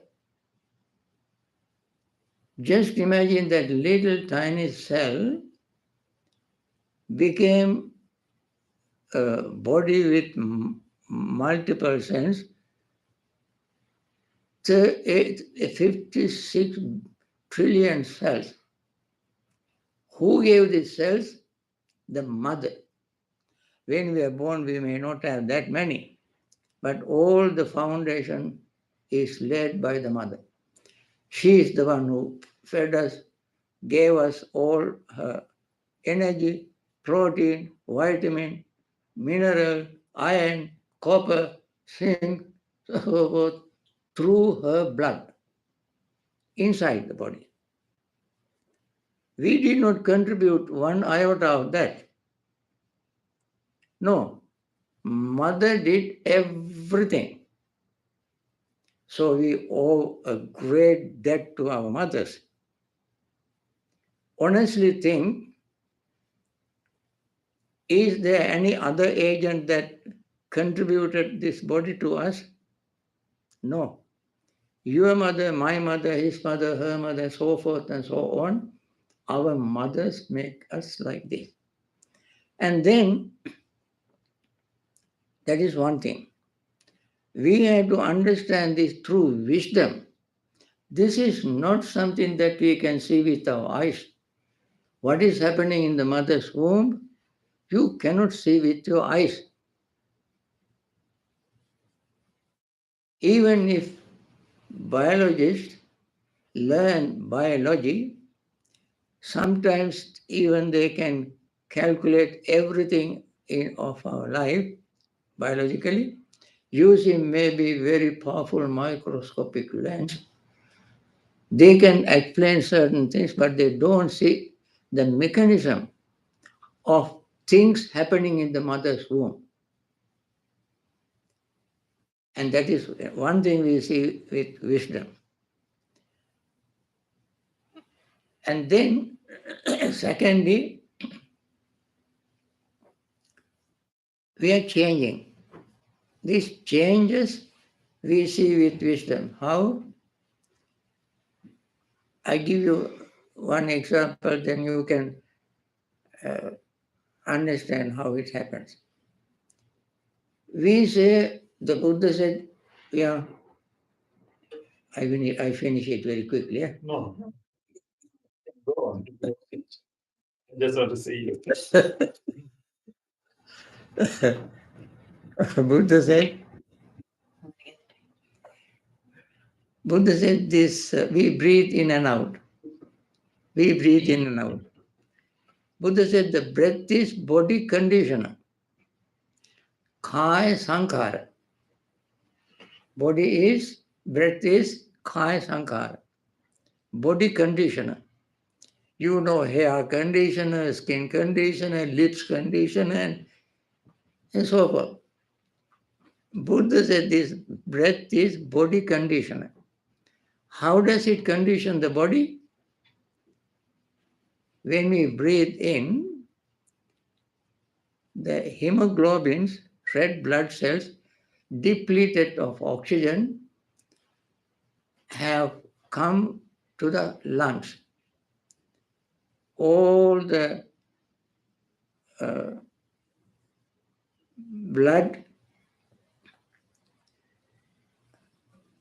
Just imagine that little tiny cell became a body with multiple cells, 56 trillion cells. Who gave these cells? The mother. When we are born, we may not have that many, but all the foundation is led by the mother. She is the one who fed us, gave us all her energy, protein, vitamin, mineral, iron, copper, zinc, so forth, through her blood inside the body. We did not contribute one iota of that. No, mother did everything. So we owe a great debt to our mothers. Honestly think, is there any other agent that contributed this body to us? No. Your mother, my mother, his mother, her mother, so forth and so on. Our mothers make us like this. And then, that is one thing. We have to understand this through wisdom. This is not something that we can see with our eyes. What is happening in the mother's womb, you cannot see with your eyes. Even if biologists learn biology, sometimes even they can calculate everything of our life biologically using maybe very powerful microscopic lens. They can explain certain things, but they don't see the mechanism of things happening in the mother's womb. And that is one thing we see with wisdom. And then, secondly, we are changing. These changes we see with wisdom. How? I give you one example, then you can understand how it happens. We say, the Buddha said, yeah, I finish it very quickly. Yeah? No. Go on. Just want to see you. Buddha said this, we breathe in and out. We breathe in and out. Buddha said the breath is body conditioner. Kaya sankhara. Breath is kaya sankhara. Body conditioner. You know, hair conditioner, skin conditioner, lips conditioner, and so forth. Buddha said this breath is body conditioner. How does it condition the body? When we breathe in, the hemoglobins, red blood cells, depleted of oxygen, have come to the lungs. All the blood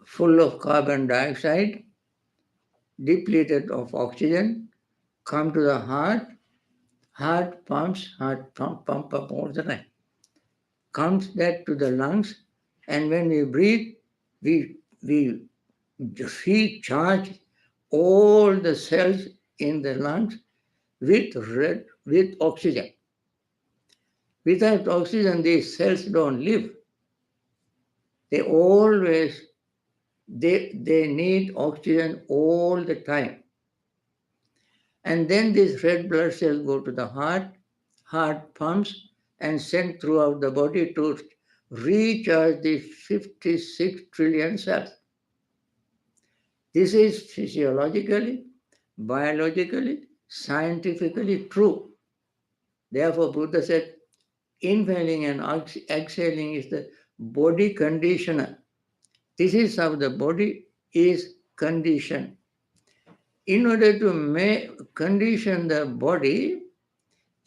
full of carbon dioxide, depleted of oxygen, come to the heart. Heart pump up all the time. Comes that to the lungs, and when we breathe, we recharge all the cells in the lungs with oxygen. Without oxygen, these cells don't live. They always, they need oxygen all the time. And then these red blood cells go to the heart pumps and send throughout the body to recharge the 56 trillion cells. This is physiologically, biologically, scientifically true. Therefore, Buddha said, inhaling and exhaling is the body conditioner. This is how the body is conditioned. In order to condition the body,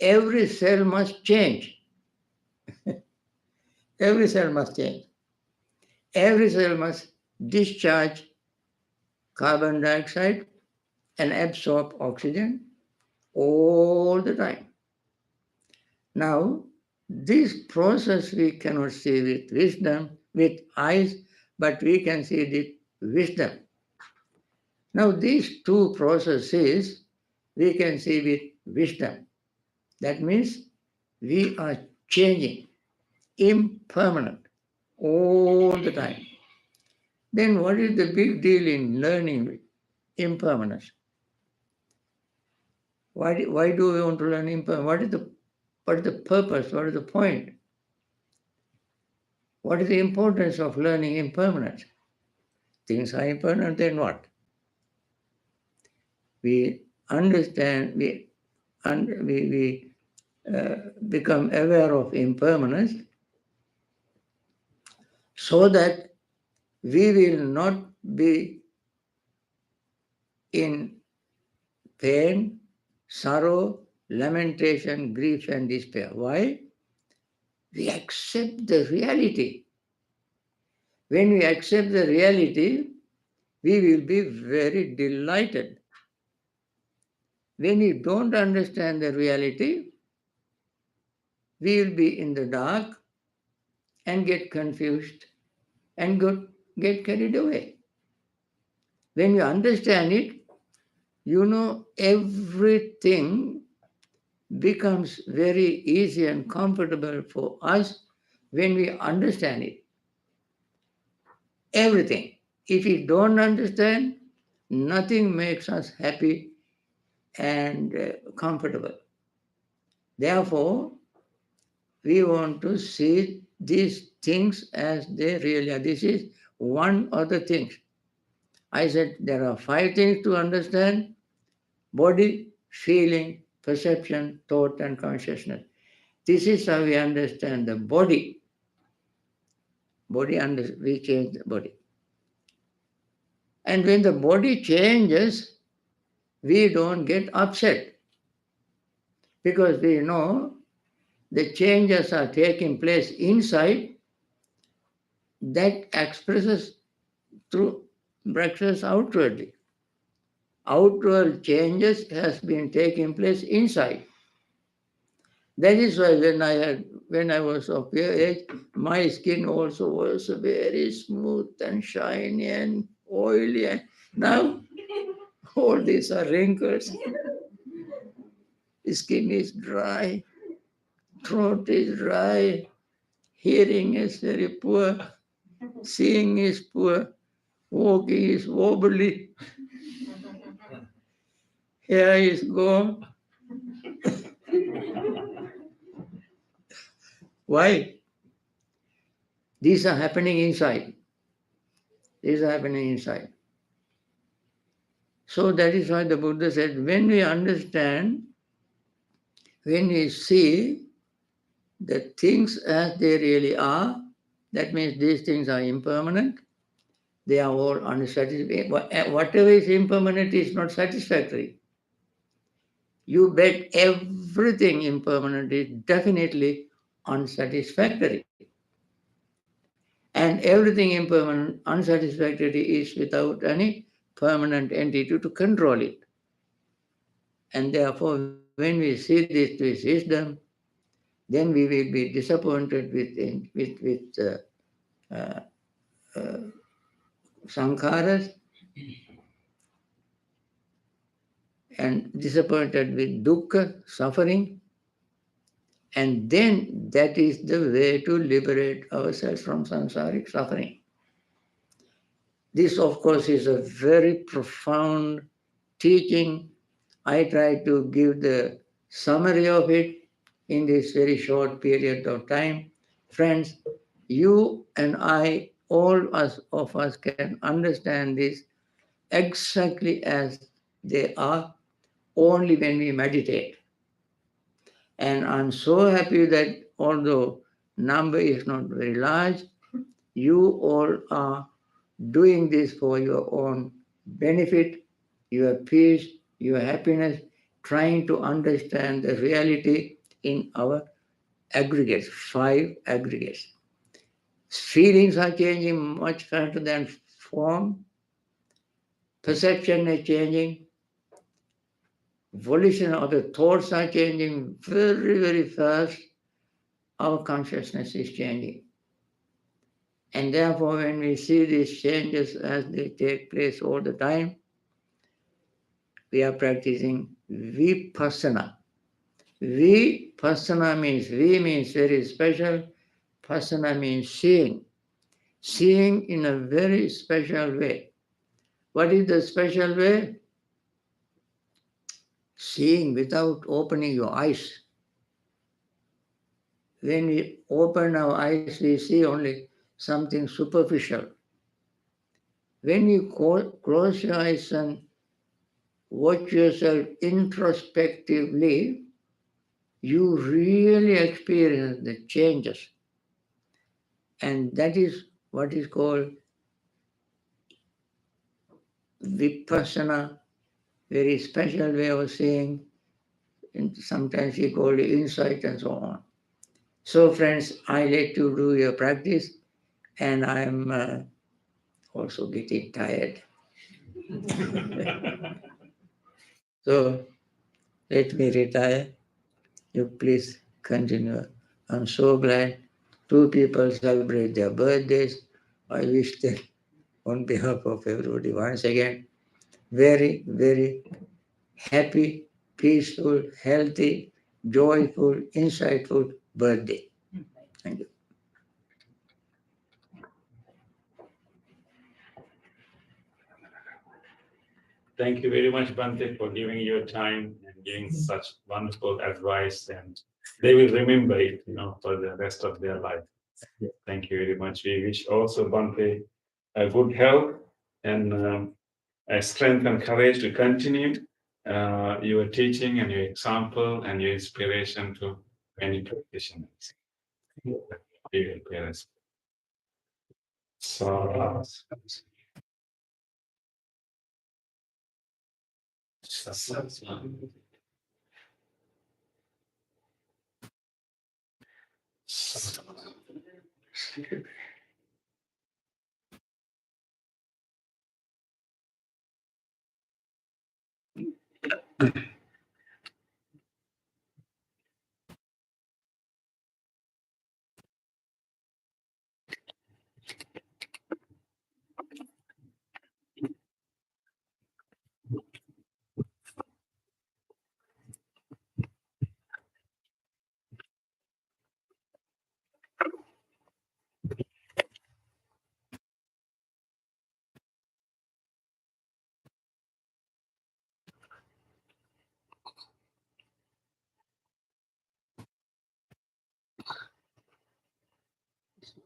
every cell must change. Every cell must change. Every cell must discharge carbon dioxide and absorb oxygen all the time. Now, this process we cannot see with wisdom, with eyes, but we can see it with wisdom. Now, these two processes we can see with wisdom. That means we are changing, impermanent, all the time. Then what is the big deal in learning impermanence? Why do we want to learn impermanence? What is the purpose? What is the point? What is the importance of learning impermanence? Things are impermanent, then what? We understand, we become aware of impermanence so that we will not be in pain, sorrow, lamentation, grief, and despair. Why? We accept the reality. When we accept the reality, we will be very delighted. When we don't understand the reality, we will be in the dark and get confused and get carried away. When you understand it, you know everything becomes very easy and comfortable for us when we understand it. Everything. If we don't understand, nothing makes us happy and comfortable. Therefore, we want to see these things as they really are. This is one of the things. I said there are 5 things to understand: body, feeling, perception, thought, and consciousness. This is how we understand the body. We change the body. And when the body changes, we don't get upset because we know the changes are taking place inside that expresses outwardly. Outward changes has been taking place inside. That is why when I was of your age, my skin also was very smooth and shiny and oily. And now all these are wrinkles. Skin is dry, throat is dry, hearing is very poor, seeing is poor, walking is wobbly, hair is gone. Why? These are happening inside. These are happening inside. So that is why the Buddha said, when we understand, when we see the things as they really are, that means these things are impermanent, they are all unsatisfactory. Whatever is impermanent is not satisfactory. You bet everything impermanent is definitely unsatisfactory. And everything impermanent, unsatisfactory is without any permanent entity to control it. And therefore, when we see this with wisdom, then we will be disappointed with sankharas and disappointed with dukkha, suffering. And then that is the way to liberate ourselves from samsaric suffering. This, of course, is a very profound teaching. I try to give the summary of it in this very short period of time. Friends, you and I, all of us can understand this exactly as they are only when we meditate. And I'm so happy that although number is not very large, you all are doing this for your own benefit, your peace, your happiness, trying to understand the reality in our aggregates, 5 aggregates. Feelings are changing much faster than form. Perception is changing. Volition of the thoughts are changing very, very fast. Our consciousness is changing. And therefore, when we see these changes as they take place all the time, we are practicing vipassana. Vipassana means V means very special. Passana means seeing. Seeing in a very special way. What is the special way? Seeing without opening your eyes. When we open our eyes, we see only something superficial. When you close your eyes and watch yourself introspectively, you really experience the changes. And that is what is called vipassana, very special way of seeing. And sometimes we call it insight and so on. So friends, I let you do your practice, and I'm also getting tired. So let me retire. You please continue. I'm so glad 2 people celebrate their birthdays. I wish them on behalf of everybody once again, very, very happy, peaceful, healthy, joyful, insightful birthday. Thank you. Thank you very much, Bhante, for giving your time and giving such wonderful advice, and they will remember it, for the rest of their life. Thank you very much. We wish also Bhante a good health and a strength and courage to continue your teaching and your example and your inspiration to many practitioners. So,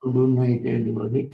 Good night, everybody.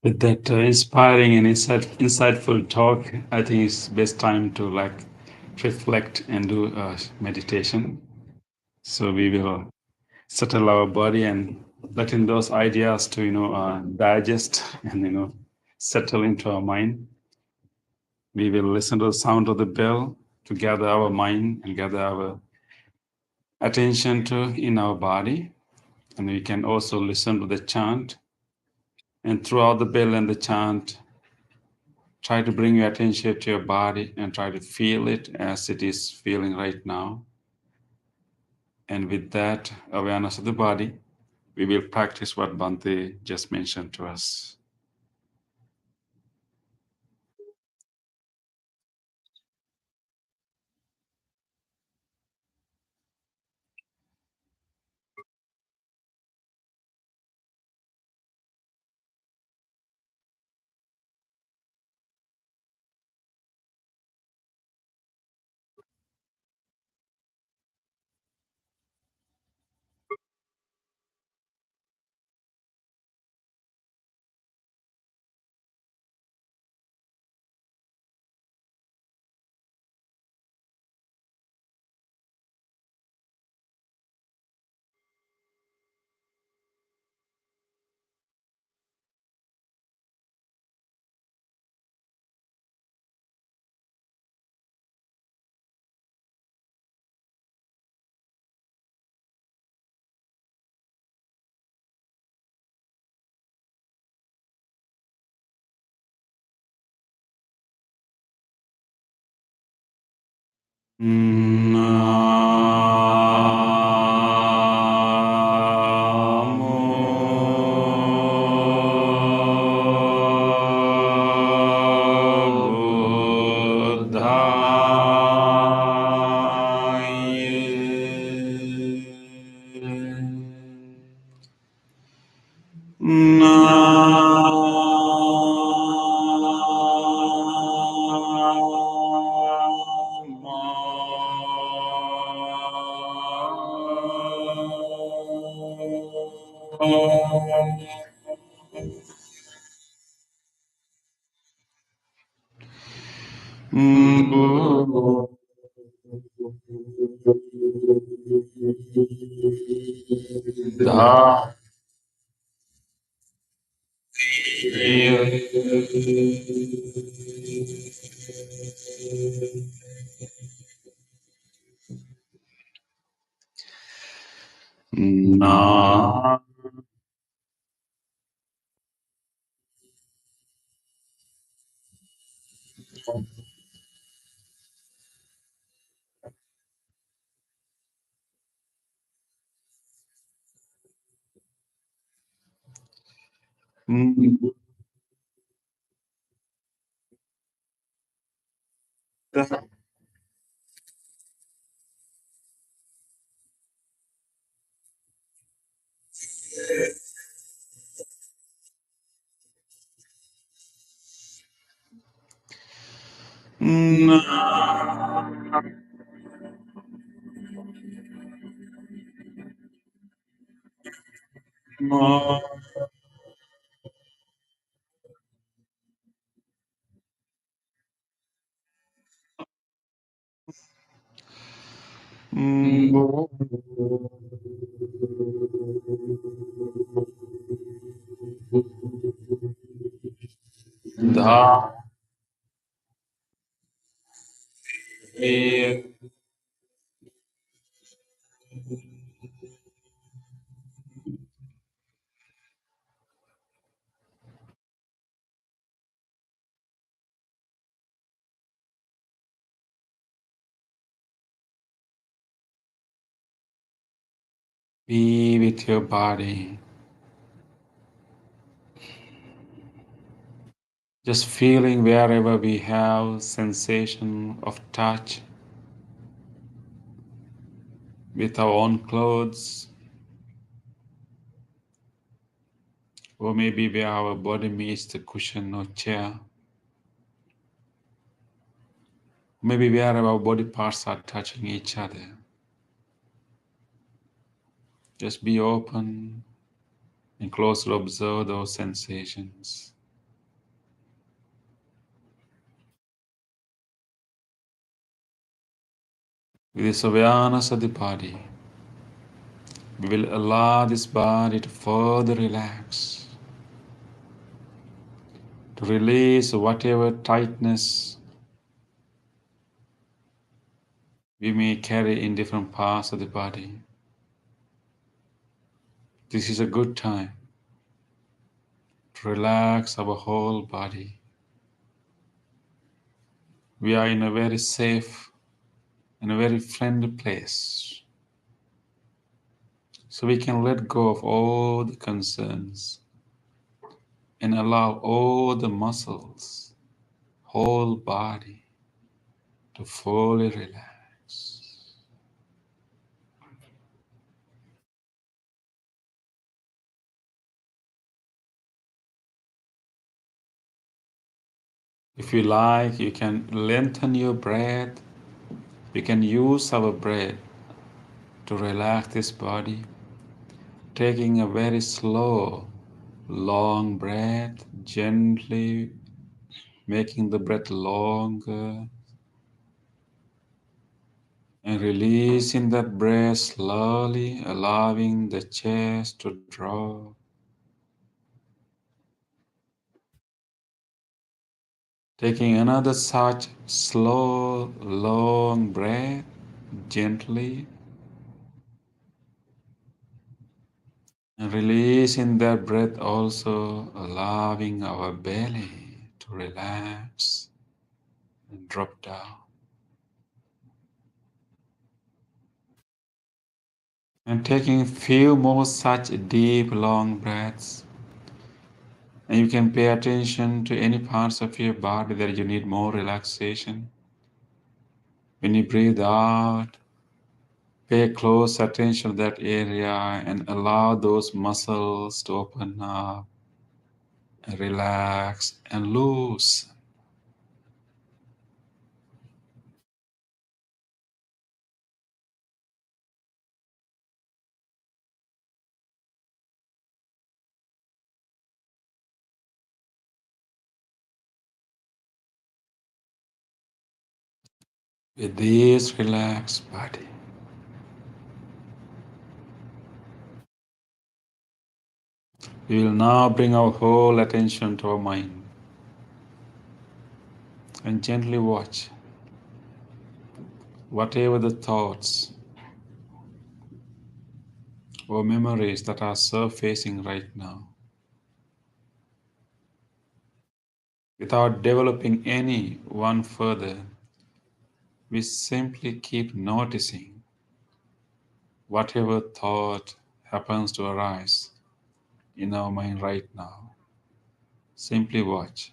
with that inspiring and insightful talk, I think it's best time to reflect and do meditation. So we will settle our body and letting those ideas to digest and settle into our mind. We will listen to the sound of the bell to gather our mind and gather our attention to in our body. And we can also listen to the chant. And throughout the bell and the chant, try to bring your attention to your body and try to feel it as it is feeling right now. And with that awareness of the body, we will practice what Bhante just mentioned to us. Be with your body. Just feeling wherever we have sensation of touch with our own clothes, or maybe where our body meets the cushion or chair, maybe where our body parts are touching each other. Just be open and closely observe those sensations. With this awareness of the body, we will allow this body to further relax, to release whatever tightness we may carry in different parts of the body. This is a good time to relax our whole body. We are in a very safe and a very friendly place. So we can let go of all the concerns and allow all the muscles, whole body to fully relax. If you like, you can lengthen your breath. We can use our breath to relax this body, taking a very slow, long breath, gently making the breath longer and releasing that breath slowly, allowing the chest to drop. Taking another such slow, long breath, gently, and releasing that breath also, allowing our belly to relax and drop down. And taking a few more such deep, long breaths. And you can pay attention to any parts of your body that you need more relaxation. When you breathe out, pay close attention to that area and allow those muscles to open up and relax and loosen. With this relaxed body, we will now bring our whole attention to our mind and gently watch whatever the thoughts or memories that are surfacing right now. Without developing any one further, we simply keep noticing whatever thought happens to arise in our mind right now. Simply watch.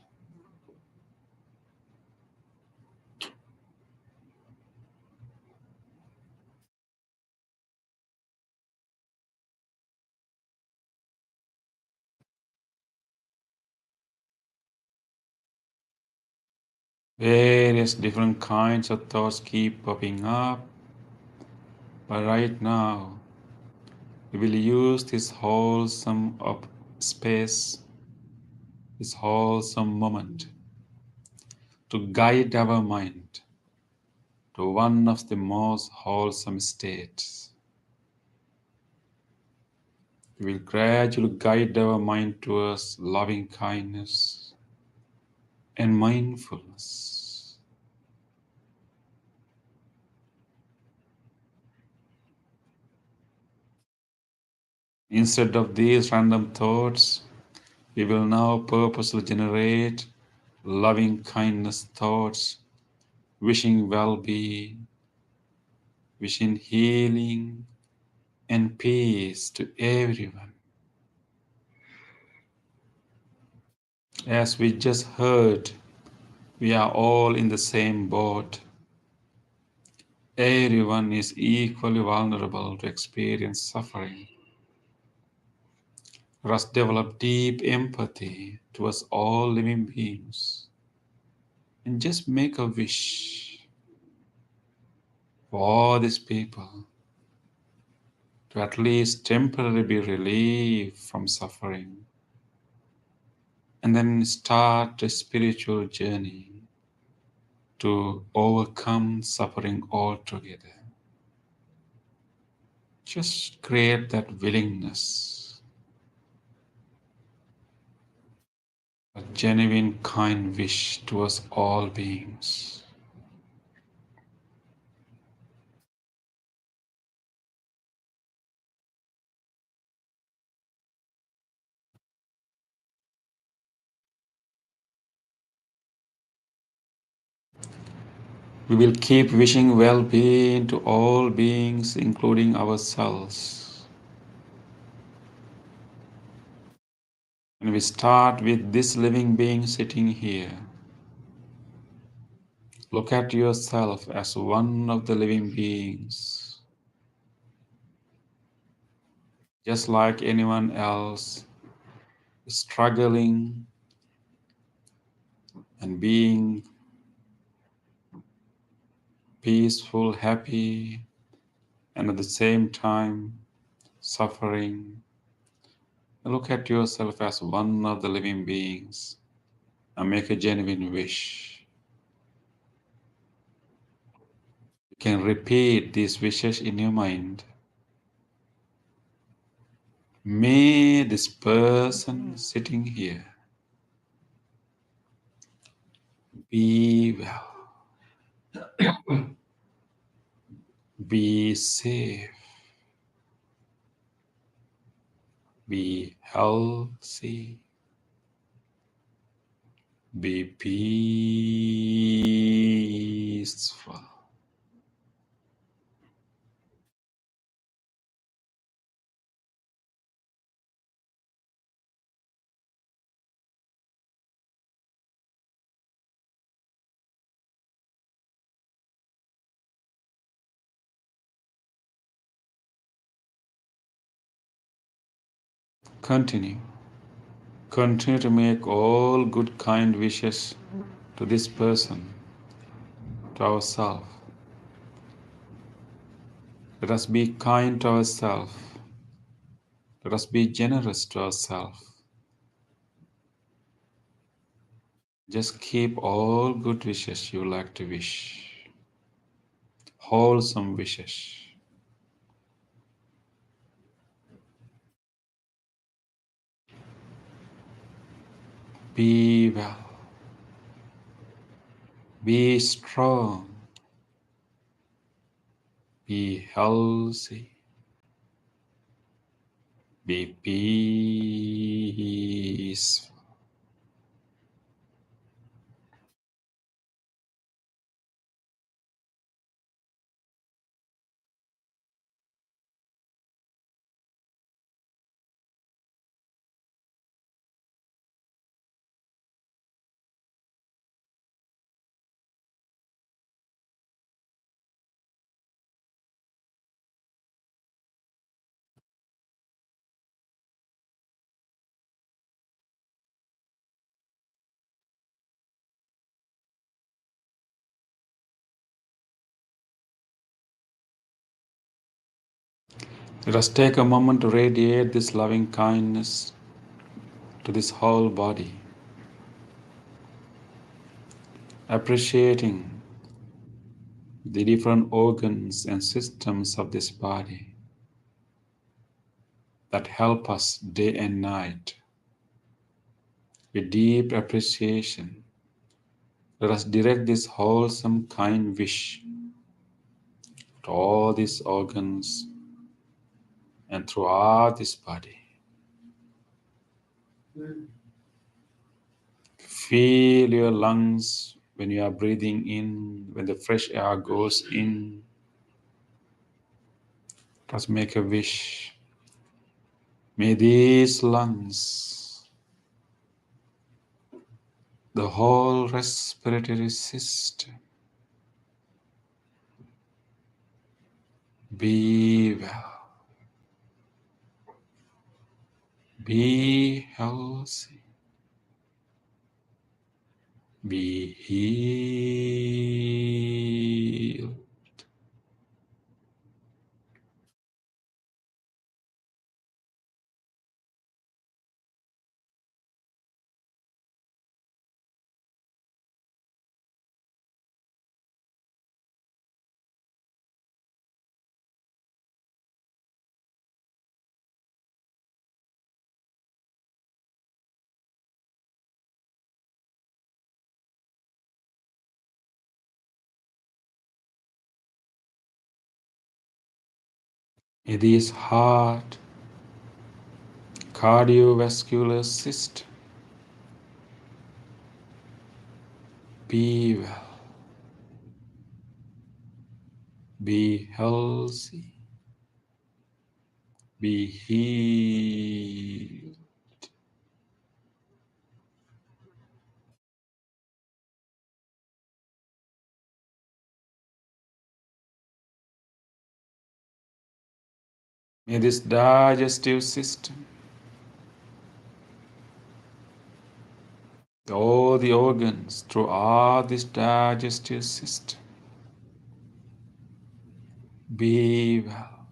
Various different kinds of thoughts keep popping up, but right now we will use this wholesome space, this wholesome moment to guide our mind to one of the most wholesome states. We will gradually guide our mind towards loving kindness and mindfulness. Instead of these random thoughts, we will now purposely generate loving kindness thoughts, wishing well-being, wishing healing and peace to everyone. As we just heard, we are all in the same boat. Everyone is equally vulnerable to experience suffering. Let us develop deep empathy towards all living beings and just make a wish for all these people to at least temporarily be relieved from suffering and then start a spiritual journey to overcome suffering altogether. Just create that willingness, a genuine kind wish towards all beings. We will keep wishing well-being to all beings, including ourselves. And we start with this living being sitting here. Look at yourself as one of the living beings, just like anyone else, struggling and being peaceful, happy, and at the same time suffering. Look at yourself as one of the living beings and make a genuine wish. You can repeat these wishes in your mind. May this person sitting here be well, be safe, be healthy, be peaceful. Continue. Continue to make all good, kind wishes to this person, to ourselves. Let us be kind to ourselves. Let us be generous to ourselves. Just keep all good wishes you like to wish, wholesome wishes. Be well, be strong, be healthy, be peaceful. Let us take a moment to radiate this loving kindness to this whole body, appreciating the different organs and systems of this body that help us day and night. With deep appreciation, let us direct this wholesome, kind wish to all these organs and throughout this body. Feel your lungs when you are breathing in, when the fresh air goes in. Let's make a wish. May these lungs, the whole respiratory system, be well, be healthy, be healed. May this heart, cardiovascular system, be well, Be healthy. Be healed. May this digestive system, all the organs throughout this digestive system, be well,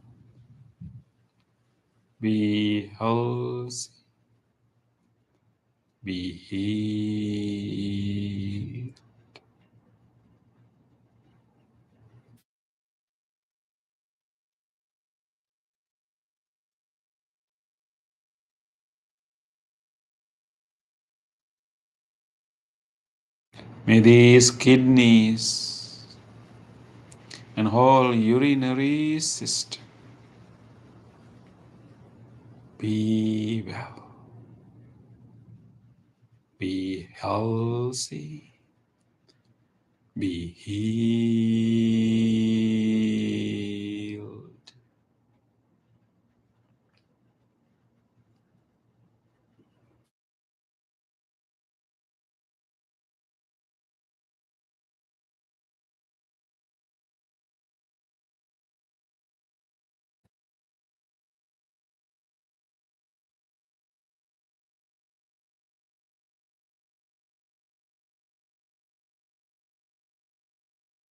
be healthy, be healed. May these kidneys and whole urinary system be well, be healthy, be healed.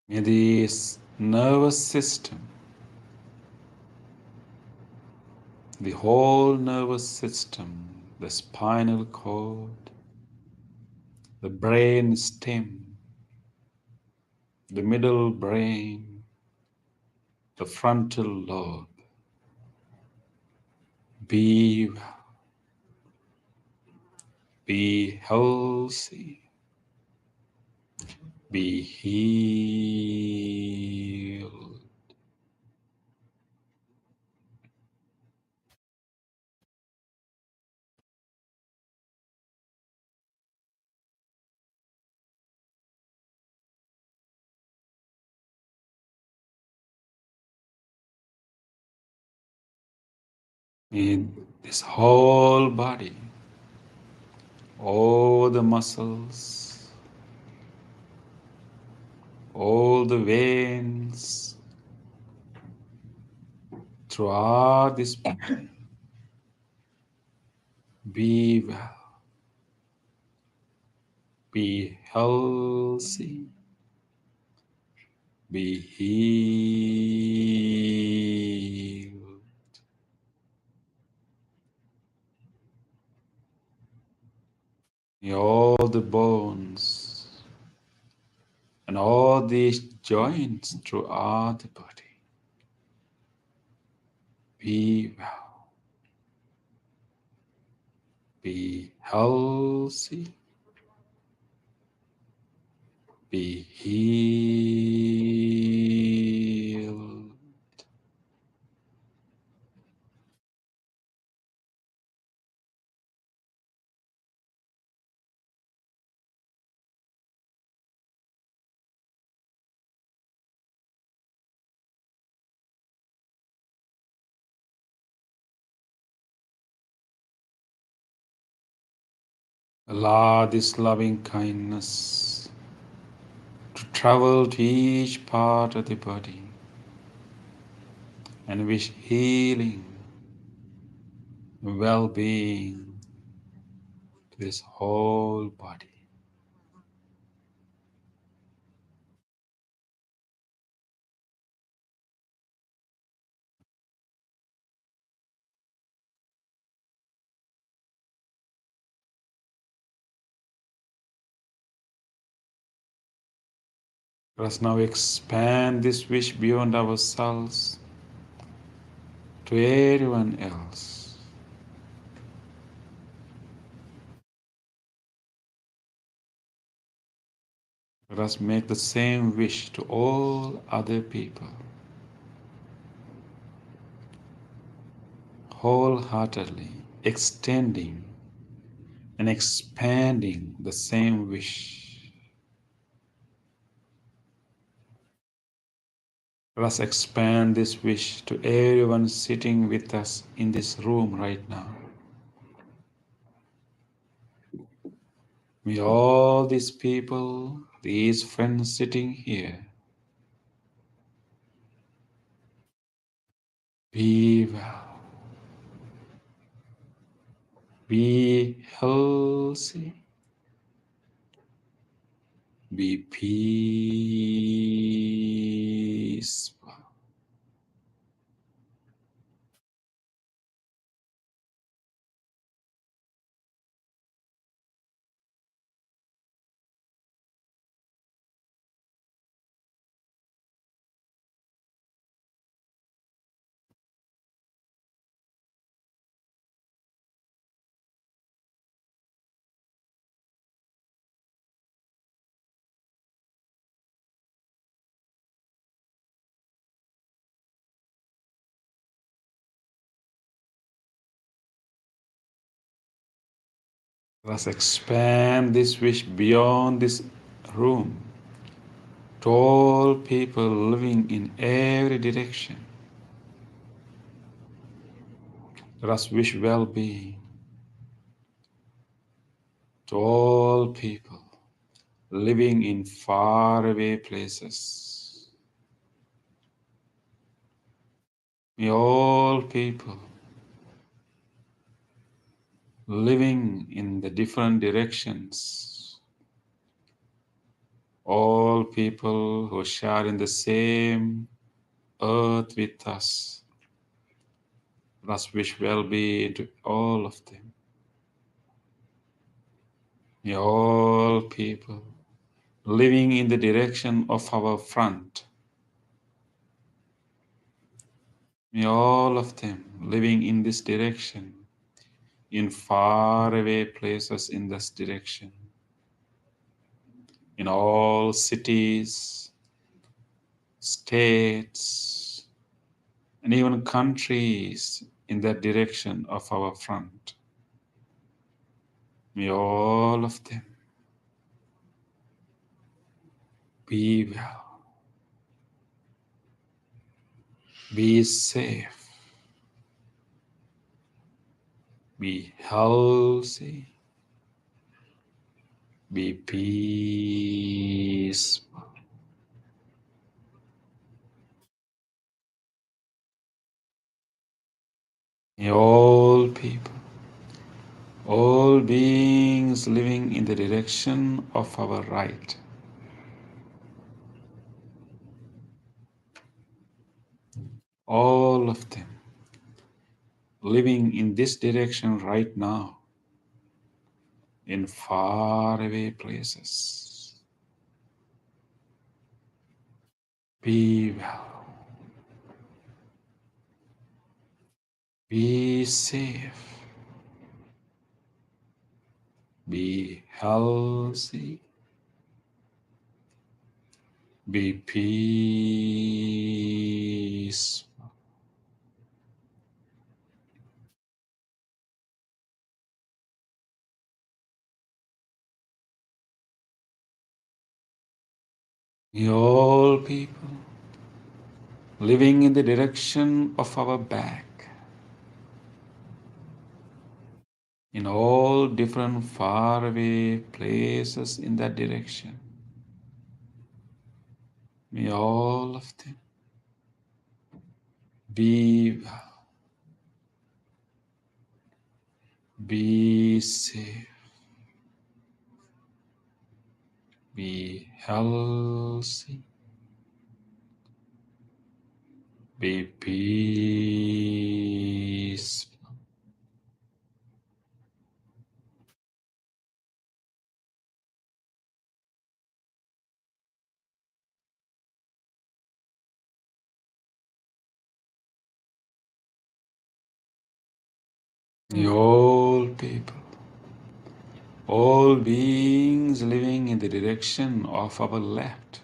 May this nervous system, the whole nervous system, the spinal cord, the brain stem, the middle brain, the frontal lobe, be well, be healthy, be healed. May this whole body, all the muscles, all the veins throughout this body be well, be healthy, be healed. May all the bones and all these joints throughout the body be well, be healthy, be healed. Allow this loving kindness to travel to each part of the body and wish healing, well-being to this whole body. Let us now expand this wish beyond ourselves to everyone else. Let us make the same wish to all other people, wholeheartedly extending and expanding the same wish. Let us expand this wish to everyone sitting with us in this room right now. May all these people, these friends sitting here, be well, be healthy, be peaceful. Let us expand this wish beyond this room to all people living in every direction. Let us wish well-being to all people living in faraway places. May all people living in the different directions, all people who share in the same earth with us, let us wish well-being to all of them. May all people living in the direction of our front, may all of them living in this direction, in faraway places in this direction, in all cities, states, and even countries in that direction of our front. May all of them be well, be safe, be healthy, be peaceful. May all people, all beings living in the direction of our right, all of them living in this direction right now, in faraway places, be well, be safe, be healthy, be peaceful. May all people living in the direction of our back, in all different faraway places in that direction, may all of them be well, be safe, be healthy, be peaceful. May all people, all beings living in the direction of our left,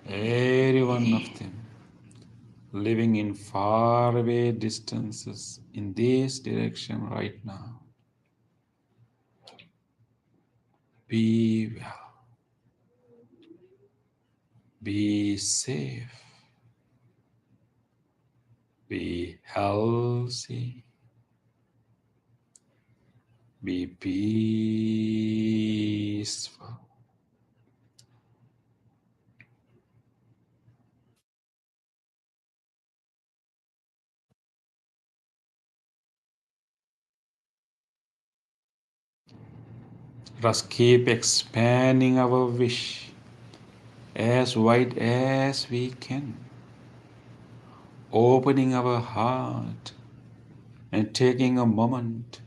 every one of them living in faraway distances in this direction right now, be well, be safe, be healthy, be peaceful. Let us keep expanding our wish as wide as we can, opening our heart and taking a moment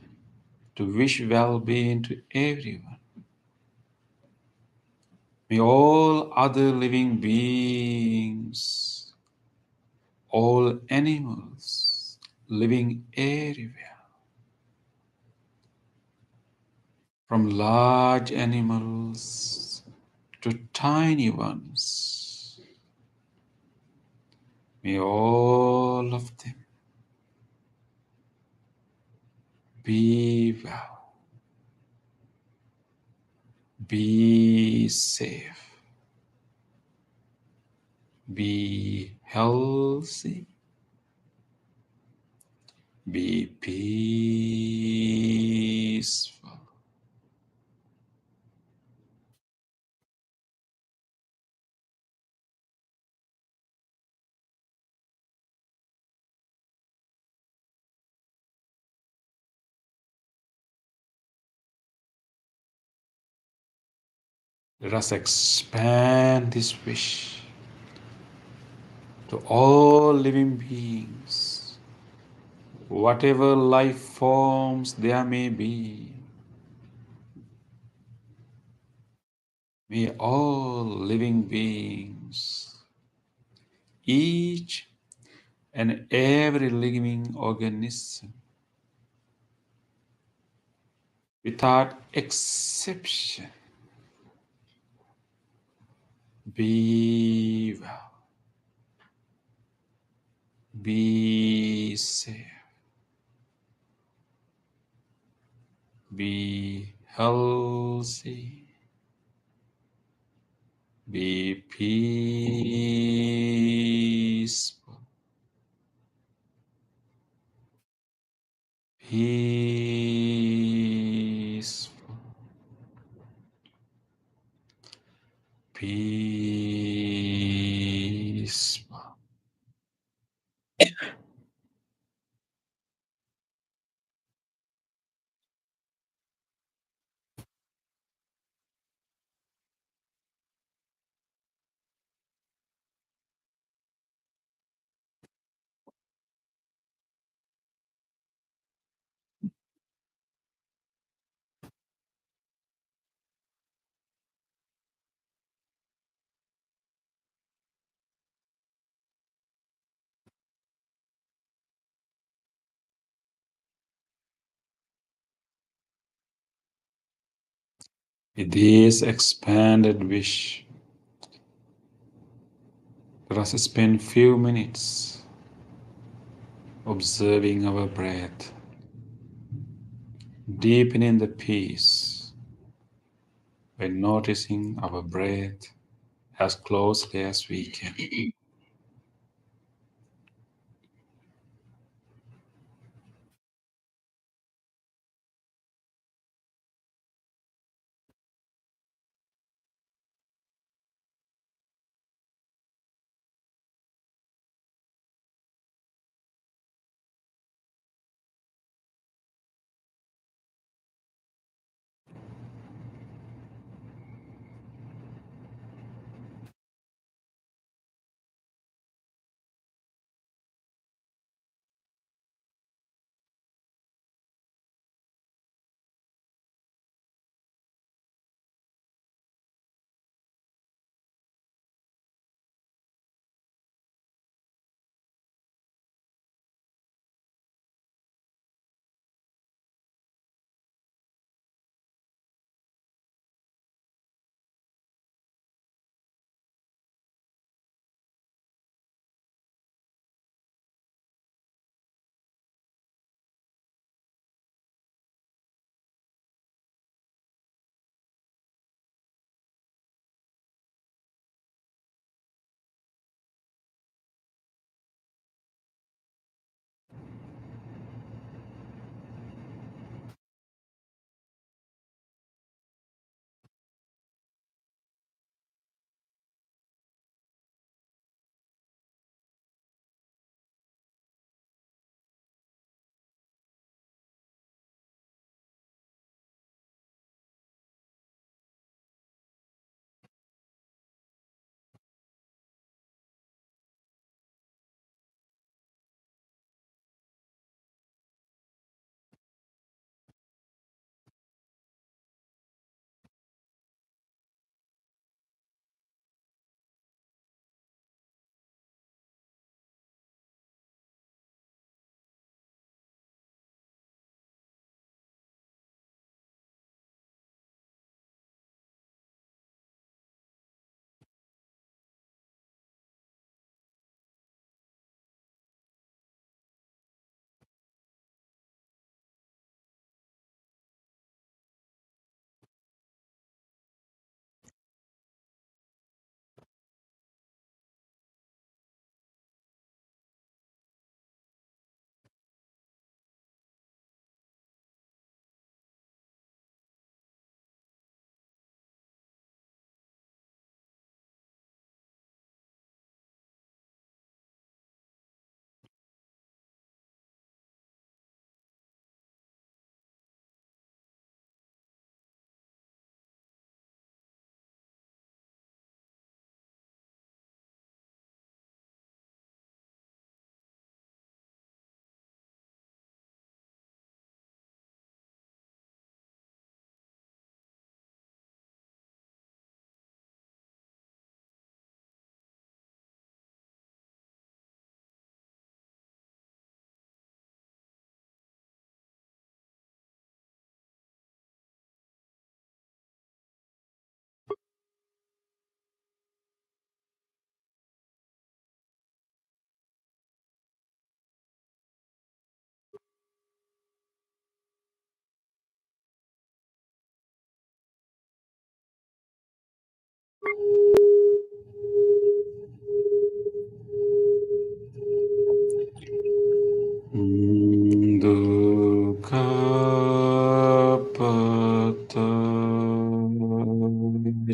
to wish well-being to everyone. May all other living beings, all animals living everywhere, from large animals to tiny ones, may all of them be well, be safe, be healthy, be peaceful. Let us expand this wish to all living beings, whatever life forms there may be. May all living beings, each and every living organism, without exception, be well, be safe, be healthy, be peaceful, peaceful, peaceful. With this expanded wish, let us spend few minutes observing our breath, deepening the peace by noticing our breath as closely as we can.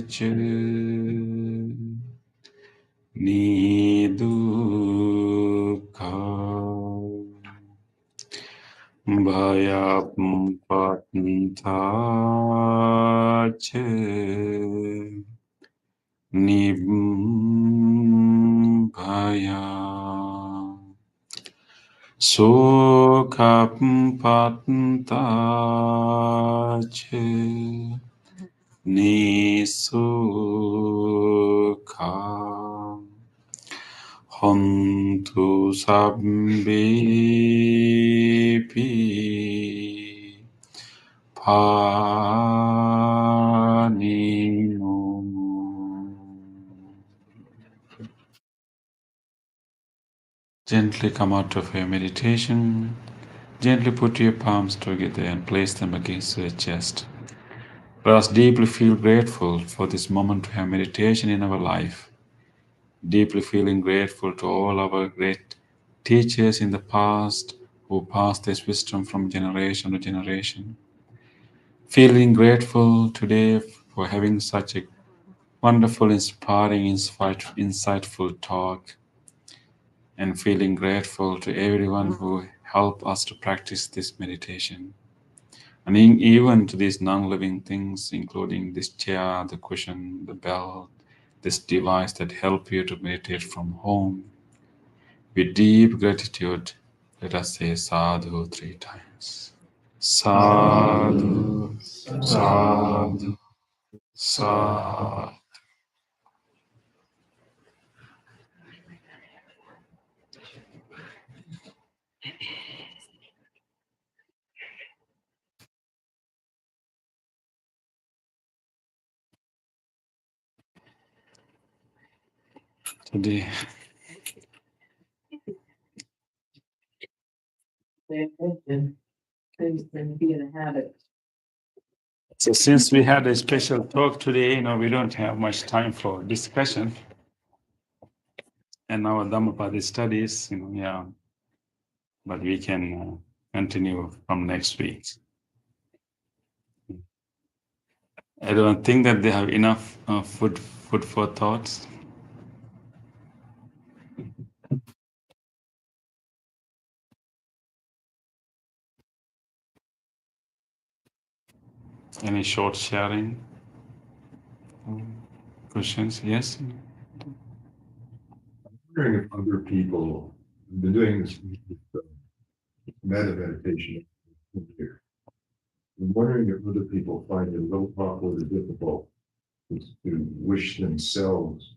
che ni dukkha bhayapatha che nibbhaya sukhappatha che nisukha hontu sabbepi panino. Gently come out of your meditation. Gently put your palms together and place them against your chest. Let us deeply feel grateful for this moment to have meditation in our life. Deeply feeling grateful to all our great teachers in the past who passed this wisdom from generation to generation. Feeling grateful today for having such a wonderful, inspiring, insightful talk, and feeling grateful to everyone who helped us to practice this meditation. And even to these non-living things, including this chair, the cushion, the bell, this device that help you to meditate from home. With deep gratitude, let us say sadhu 3 times. Sadhu, sadhu, sadhu. Today, Things can be in a habit. so since we had a special talk today, we don't have much time for discussion. And our Dhammapada studies, but we can continue from next week. I don't think that they have enough food for thoughts. Any short sharing? Questions? Yes? Wondering if other people have been doing this meditation here. I'm wondering if other people find it a little awkward or difficult to wish themselves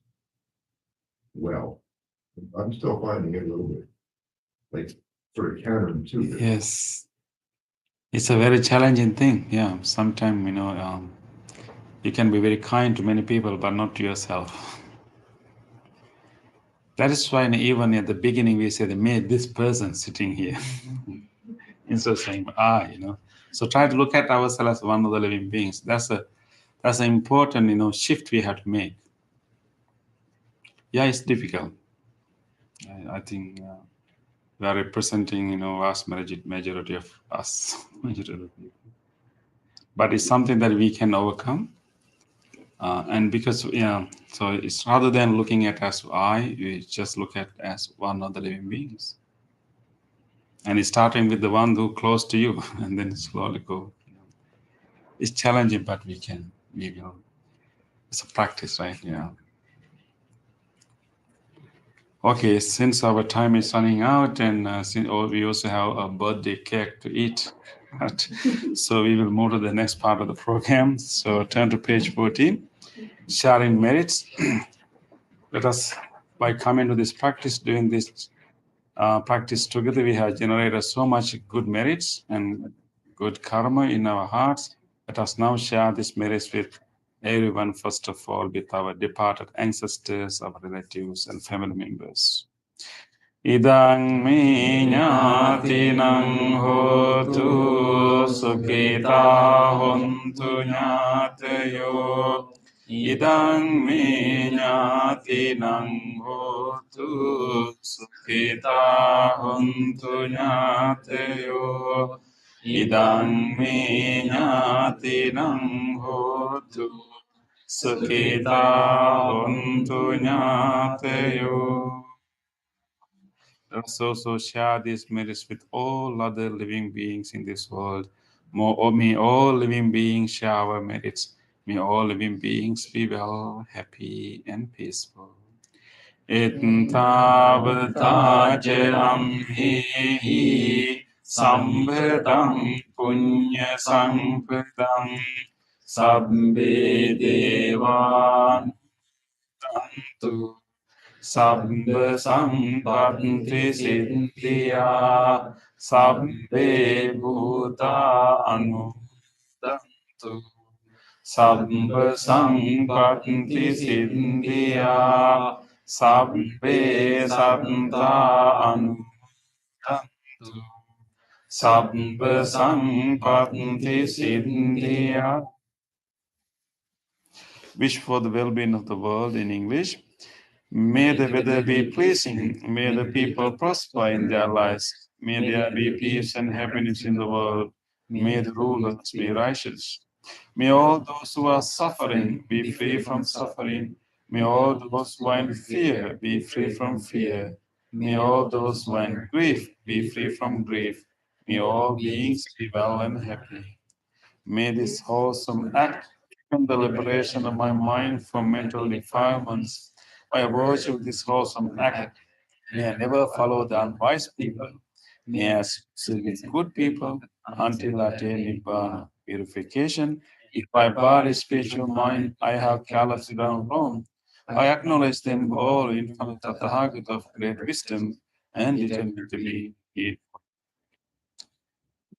well. I'm still finding it a little bit like sort of counterintuitive. Yes. It's a very challenging thing. Yeah. Sometimes, you can be very kind to many people, but not to yourself. That is why even at the beginning we say, made this person sitting here. Instead of saying, So try to look at ourselves as one of the living beings. That's an important, shift we have to make. Yeah, it's difficult. I think we are representing, vast majority of us. Majority of people. But it's something that we can overcome. And because, so it's rather than looking at as I, we just look at as one of the living beings. And it's starting with the one who close to you, and then slowly go. It's challenging, but we will. It's a practice, right? Yeah. Okay, since our time is running out, and we also have a birthday cake to eat, so we will move to the next part of the program. So turn to page 14, sharing merits. Let us, by coming to this practice, doing this practice together, we have generated so much good merits and good karma in our hearts. Let us now share these merits with everyone, first of all, with our departed ancestors, our relatives, and family members. Idang me ñātinang hotu sukhita hontu ñātayo. Idang me ñātinang hotu sukhita hontu ñātayo. Idang me ñātinang hotu Sukhita hontu ñāteyo. Let us also share these merits with all other living beings in this world. May all living beings share our merits. May all living beings be well, happy, and peaceful. Etavatajalamhi sambhadam punya sambhadam sabbe devan tantu sabba sampatti siddhya sabbe bhuta anudantu sabba sampatti siddhya sabbe santa anudantu sabba sampatti siddhya. Wish for the well-being of the world in English. May the weather be pleasing. May the people prosper in their lives. May there be peace and happiness in the world. May the rulers be righteous. May all those who are suffering be free from suffering. May all those who are in fear be free from fear. May all those who are in grief be free from grief. May all beings be well and happy. May this wholesome act become the liberation of my mind from mental defilements. By virtue of this wholesome act, may I never follow the unwise people. May I associate with good people until I attain Nibbana, purification. If by body, spiritual mind, I have callously done wrong, I acknowledge them all in front of the Tathagata of great wisdom and determine to be healed.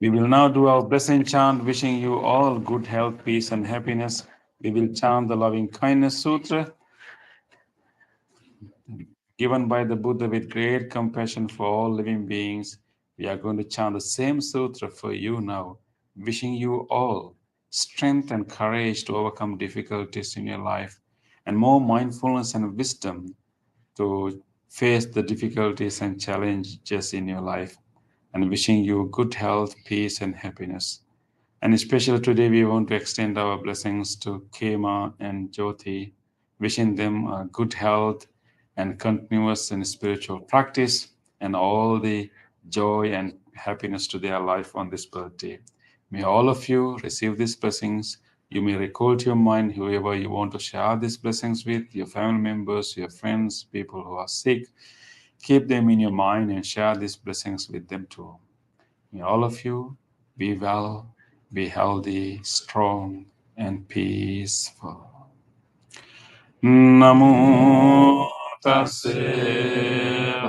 We will now do our blessing chant, wishing you all good health, peace, and happiness. We will chant the Loving Kindness Sutra, given by the Buddha with great compassion for all living beings. We are going to chant the same sutra for you now, wishing you all strength and courage to overcome difficulties in your life, and more mindfulness and wisdom to face the difficulties and challenges in your life, and wishing you good health, peace, and happiness. And especially today, we want to extend our blessings to Kema and Jyoti, wishing them good health and continuous and spiritual practice and all the joy and happiness to their life on this birthday. May all of you receive these blessings. You may recall to your mind whoever you want to share these blessings with, your family members, your friends, people who are sick. Keep them in your mind and share these blessings with them too. May all of you be well, be healthy, strong, and peaceful. Namo tassa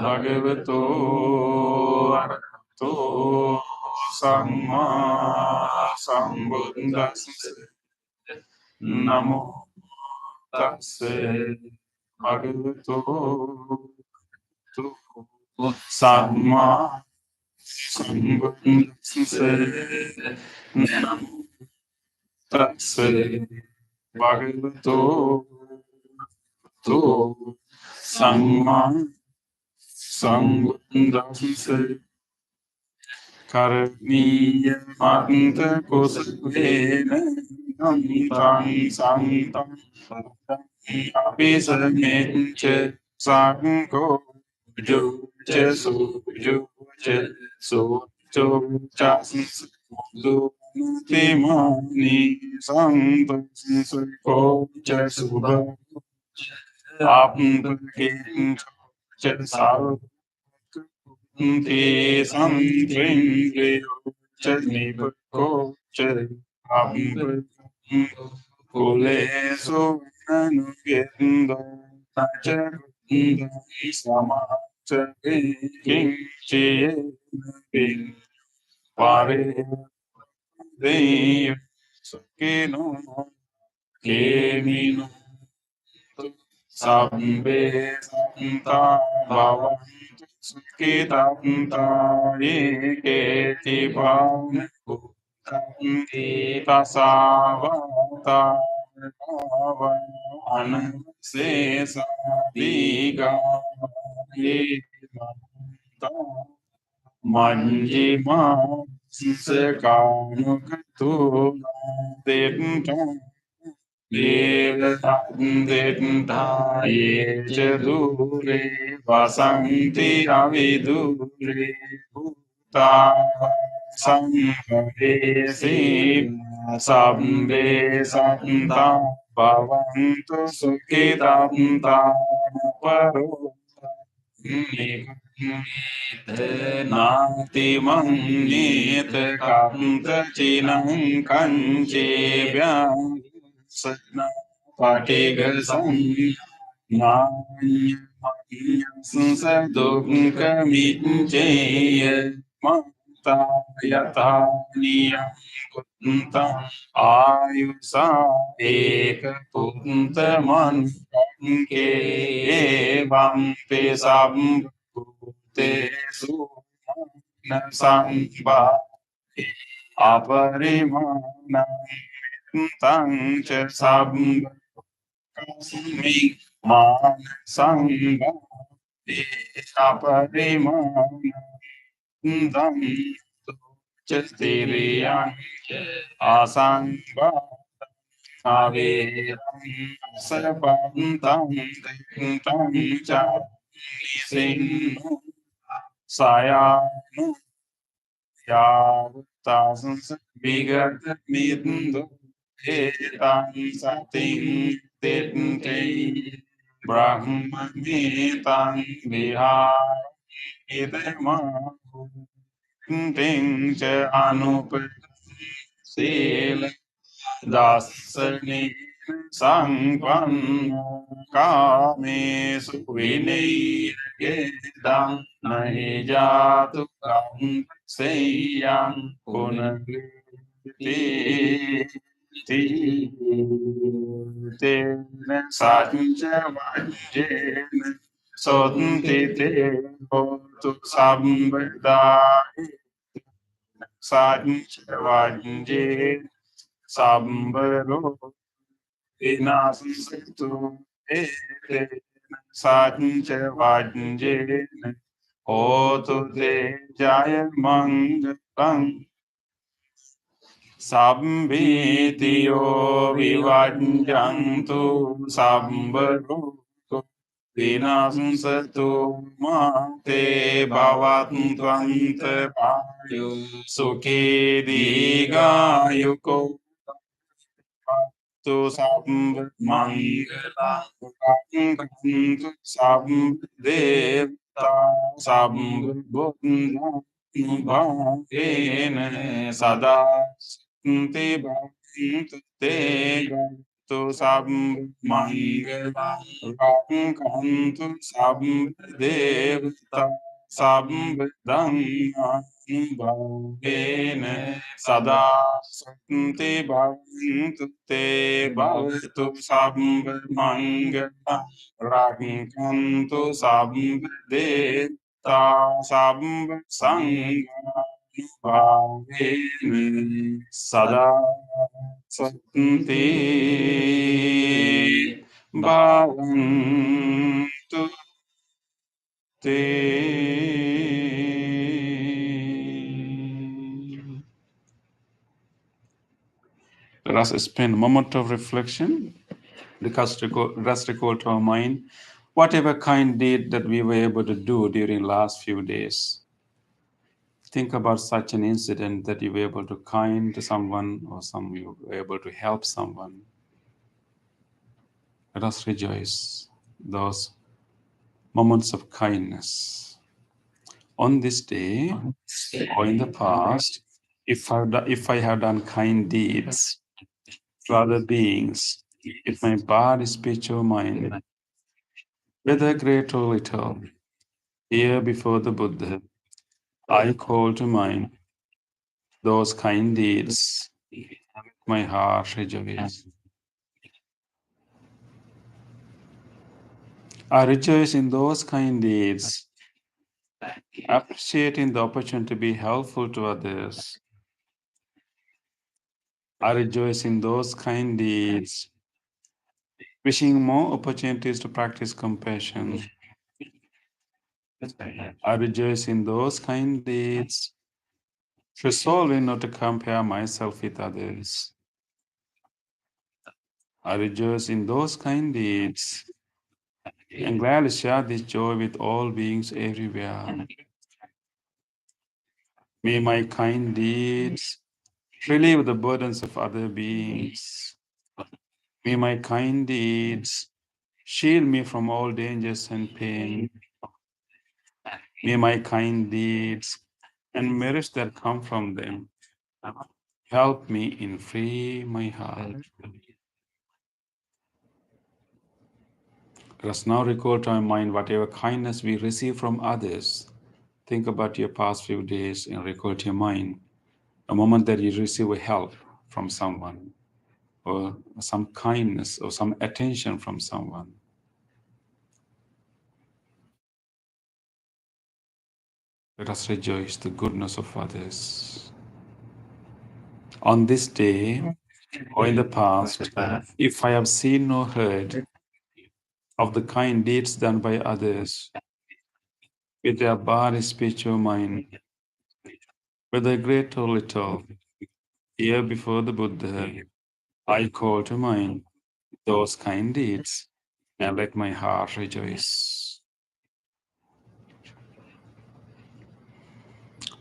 bhagavato arahato samma sambuddhassa. Namo tassa bhagavato samma sambuddhassa. Namo tassa bhagavato samma sambuddhassa. Karaniya manta kusalena nantang santam apisameche sango juche sujuche sucho timani santam sukoche subha apntakin sal Te santring Chanipo Kule so nanu gendo Nachakunda Sama King Chie Bin Pare Dev Sakino Kemino Sabbe Santa Bhavantu Sukhitanta Eketi Bhavantu Tasavata Anasesa Diga Manjima Sekanu Katu Devan Devatandettaye Chadure Vasanti Avidure Bhuta Samhavesi Sabbe Santa Bhavantu Sukhitanta Paro Nati mangit kanta chinang kanche byang satna patiga sang nanya sansa dukka mitche mata yata niyam kunta ayusa eka punta man ke evam te sam te su na samba aparimana tang cha samba kasmi man samba aparimana tang cha tiriyan asamba aviram sarvam tang tang cha nisin sayanu Yavtasans bigat mitundu etan sating tente brahmanetan vihar idema ting cha anup sel dasani sangpan kame suvinay gedang nahi jatu kam seyang punagiti ti tena satcha vajen sotanti te hotu sambadai satcha vajen sambaro vinasatu ete satcha vajen hotu te jaya mangalam Sabbitiyo vivajantu sabbaruto vinasatu mate bhavattvante payu sukhi digayuko tu sab mangala kantu sab devta sab buddha bhavena sada te bhavantu te tu sab mangala kantu sab devta sab dhamma bhavena sada santi bhavantu te bhavatu sabba mangala rakhantu sabba devta sabba sangha bhavena sada santi bhavantu te. Let us spend a moment of reflection. Let us recall to our mind whatever kind deed that we were able to do during last few days. Think about such an incident that you were able to kind to someone or you were able to help someone. Let us rejoice those moments of kindness. On this day or in the past, if I have done kind deeds to other beings, if my body, speech, or mind, whether great or little, here before the Buddha, I call to mind those kind deeds. My heart rejoices. I rejoice in those kind deeds, appreciating the opportunity to be helpful to others. I rejoice in those kind deeds, wishing more opportunities to practice compassion. I rejoice in those kind deeds, resolving not to compare myself with others. I rejoice in those kind deeds and gladly share this joy with all beings everywhere. May my kind deeds relieve the burdens of other beings. May my kind deeds shield me from all dangers and pain. May my kind deeds and merits that come from them help me in free my heart. Let us now recall to our mind whatever kindness we receive from others. Think about your past few days and recall to your mind a moment that you receive a help from someone, or some kindness or some attention from someone. Let us rejoice the goodness of others. On this day or in the past, if I have seen or heard of the kind deeds done by others, with their body, speech, or mind, whether great or little, here before the Buddha, I call to mind those kind deeds and let my heart rejoice.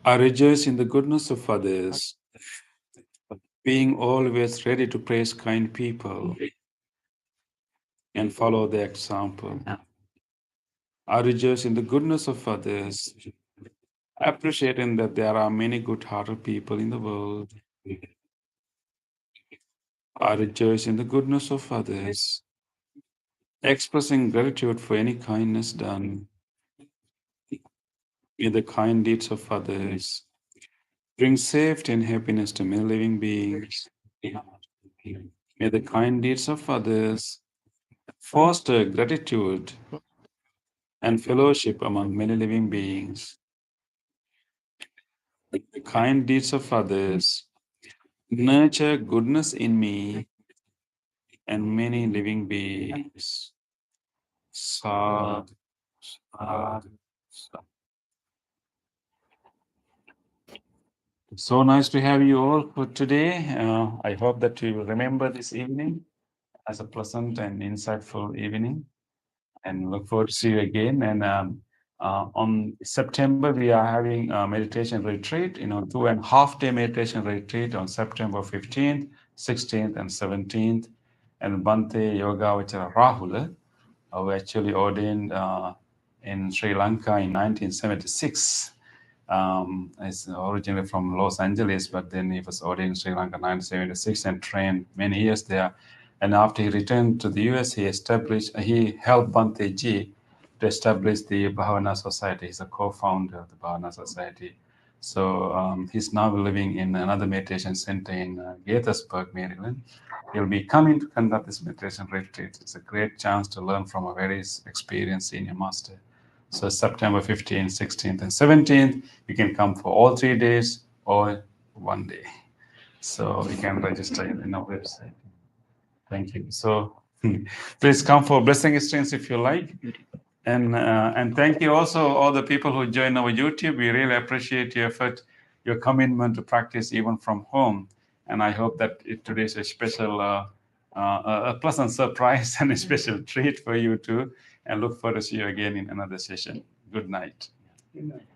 I rejoice in the goodness of others, being always ready to praise kind people and follow their example. I rejoice in the goodness of others, appreciating that there are many good-hearted people in the world. I rejoice in the goodness of others, expressing gratitude for any kindness done. May the kind deeds of others bring safety and happiness to many living beings. May the kind deeds of others foster gratitude and fellowship among many living beings. The kind deeds of others nurture goodness in me and many living beings. Sadhu, sadhu, sadhu. So nice to have you all for today. I hope that you will remember this evening as a pleasant and insightful evening, and look forward to see you again. And on September, we are having a meditation retreat, 2.5 day meditation retreat on September 15th, 16th, and 17th. And Bhante Yoga Vachara Rahul, who actually ordained in Sri Lanka in 1976. Is originally from Los Angeles, but then he was ordained in Sri Lanka in 1976 and trained many years there. And after he returned to the US, he helped Bhante Ji to establish the Bhavana Society. He's a co-founder of the Bhavana Society. So he's now living in another meditation center in Gaithersburg, Maryland. He'll be coming to conduct this meditation retreat. It's a great chance to learn from a very experienced senior master. So September 15th, 16th, and 17th, you can come for all 3 days or 1 day. So you can register in our website. Thank you. So please come for blessing exchange if you like. And thank you also all the people who join our YouTube. We really appreciate your effort, your commitment to practice even from home. And I hope that today is a special, a pleasant surprise and a special treat for you too. And look forward to see you again in another session. Good night. Good night.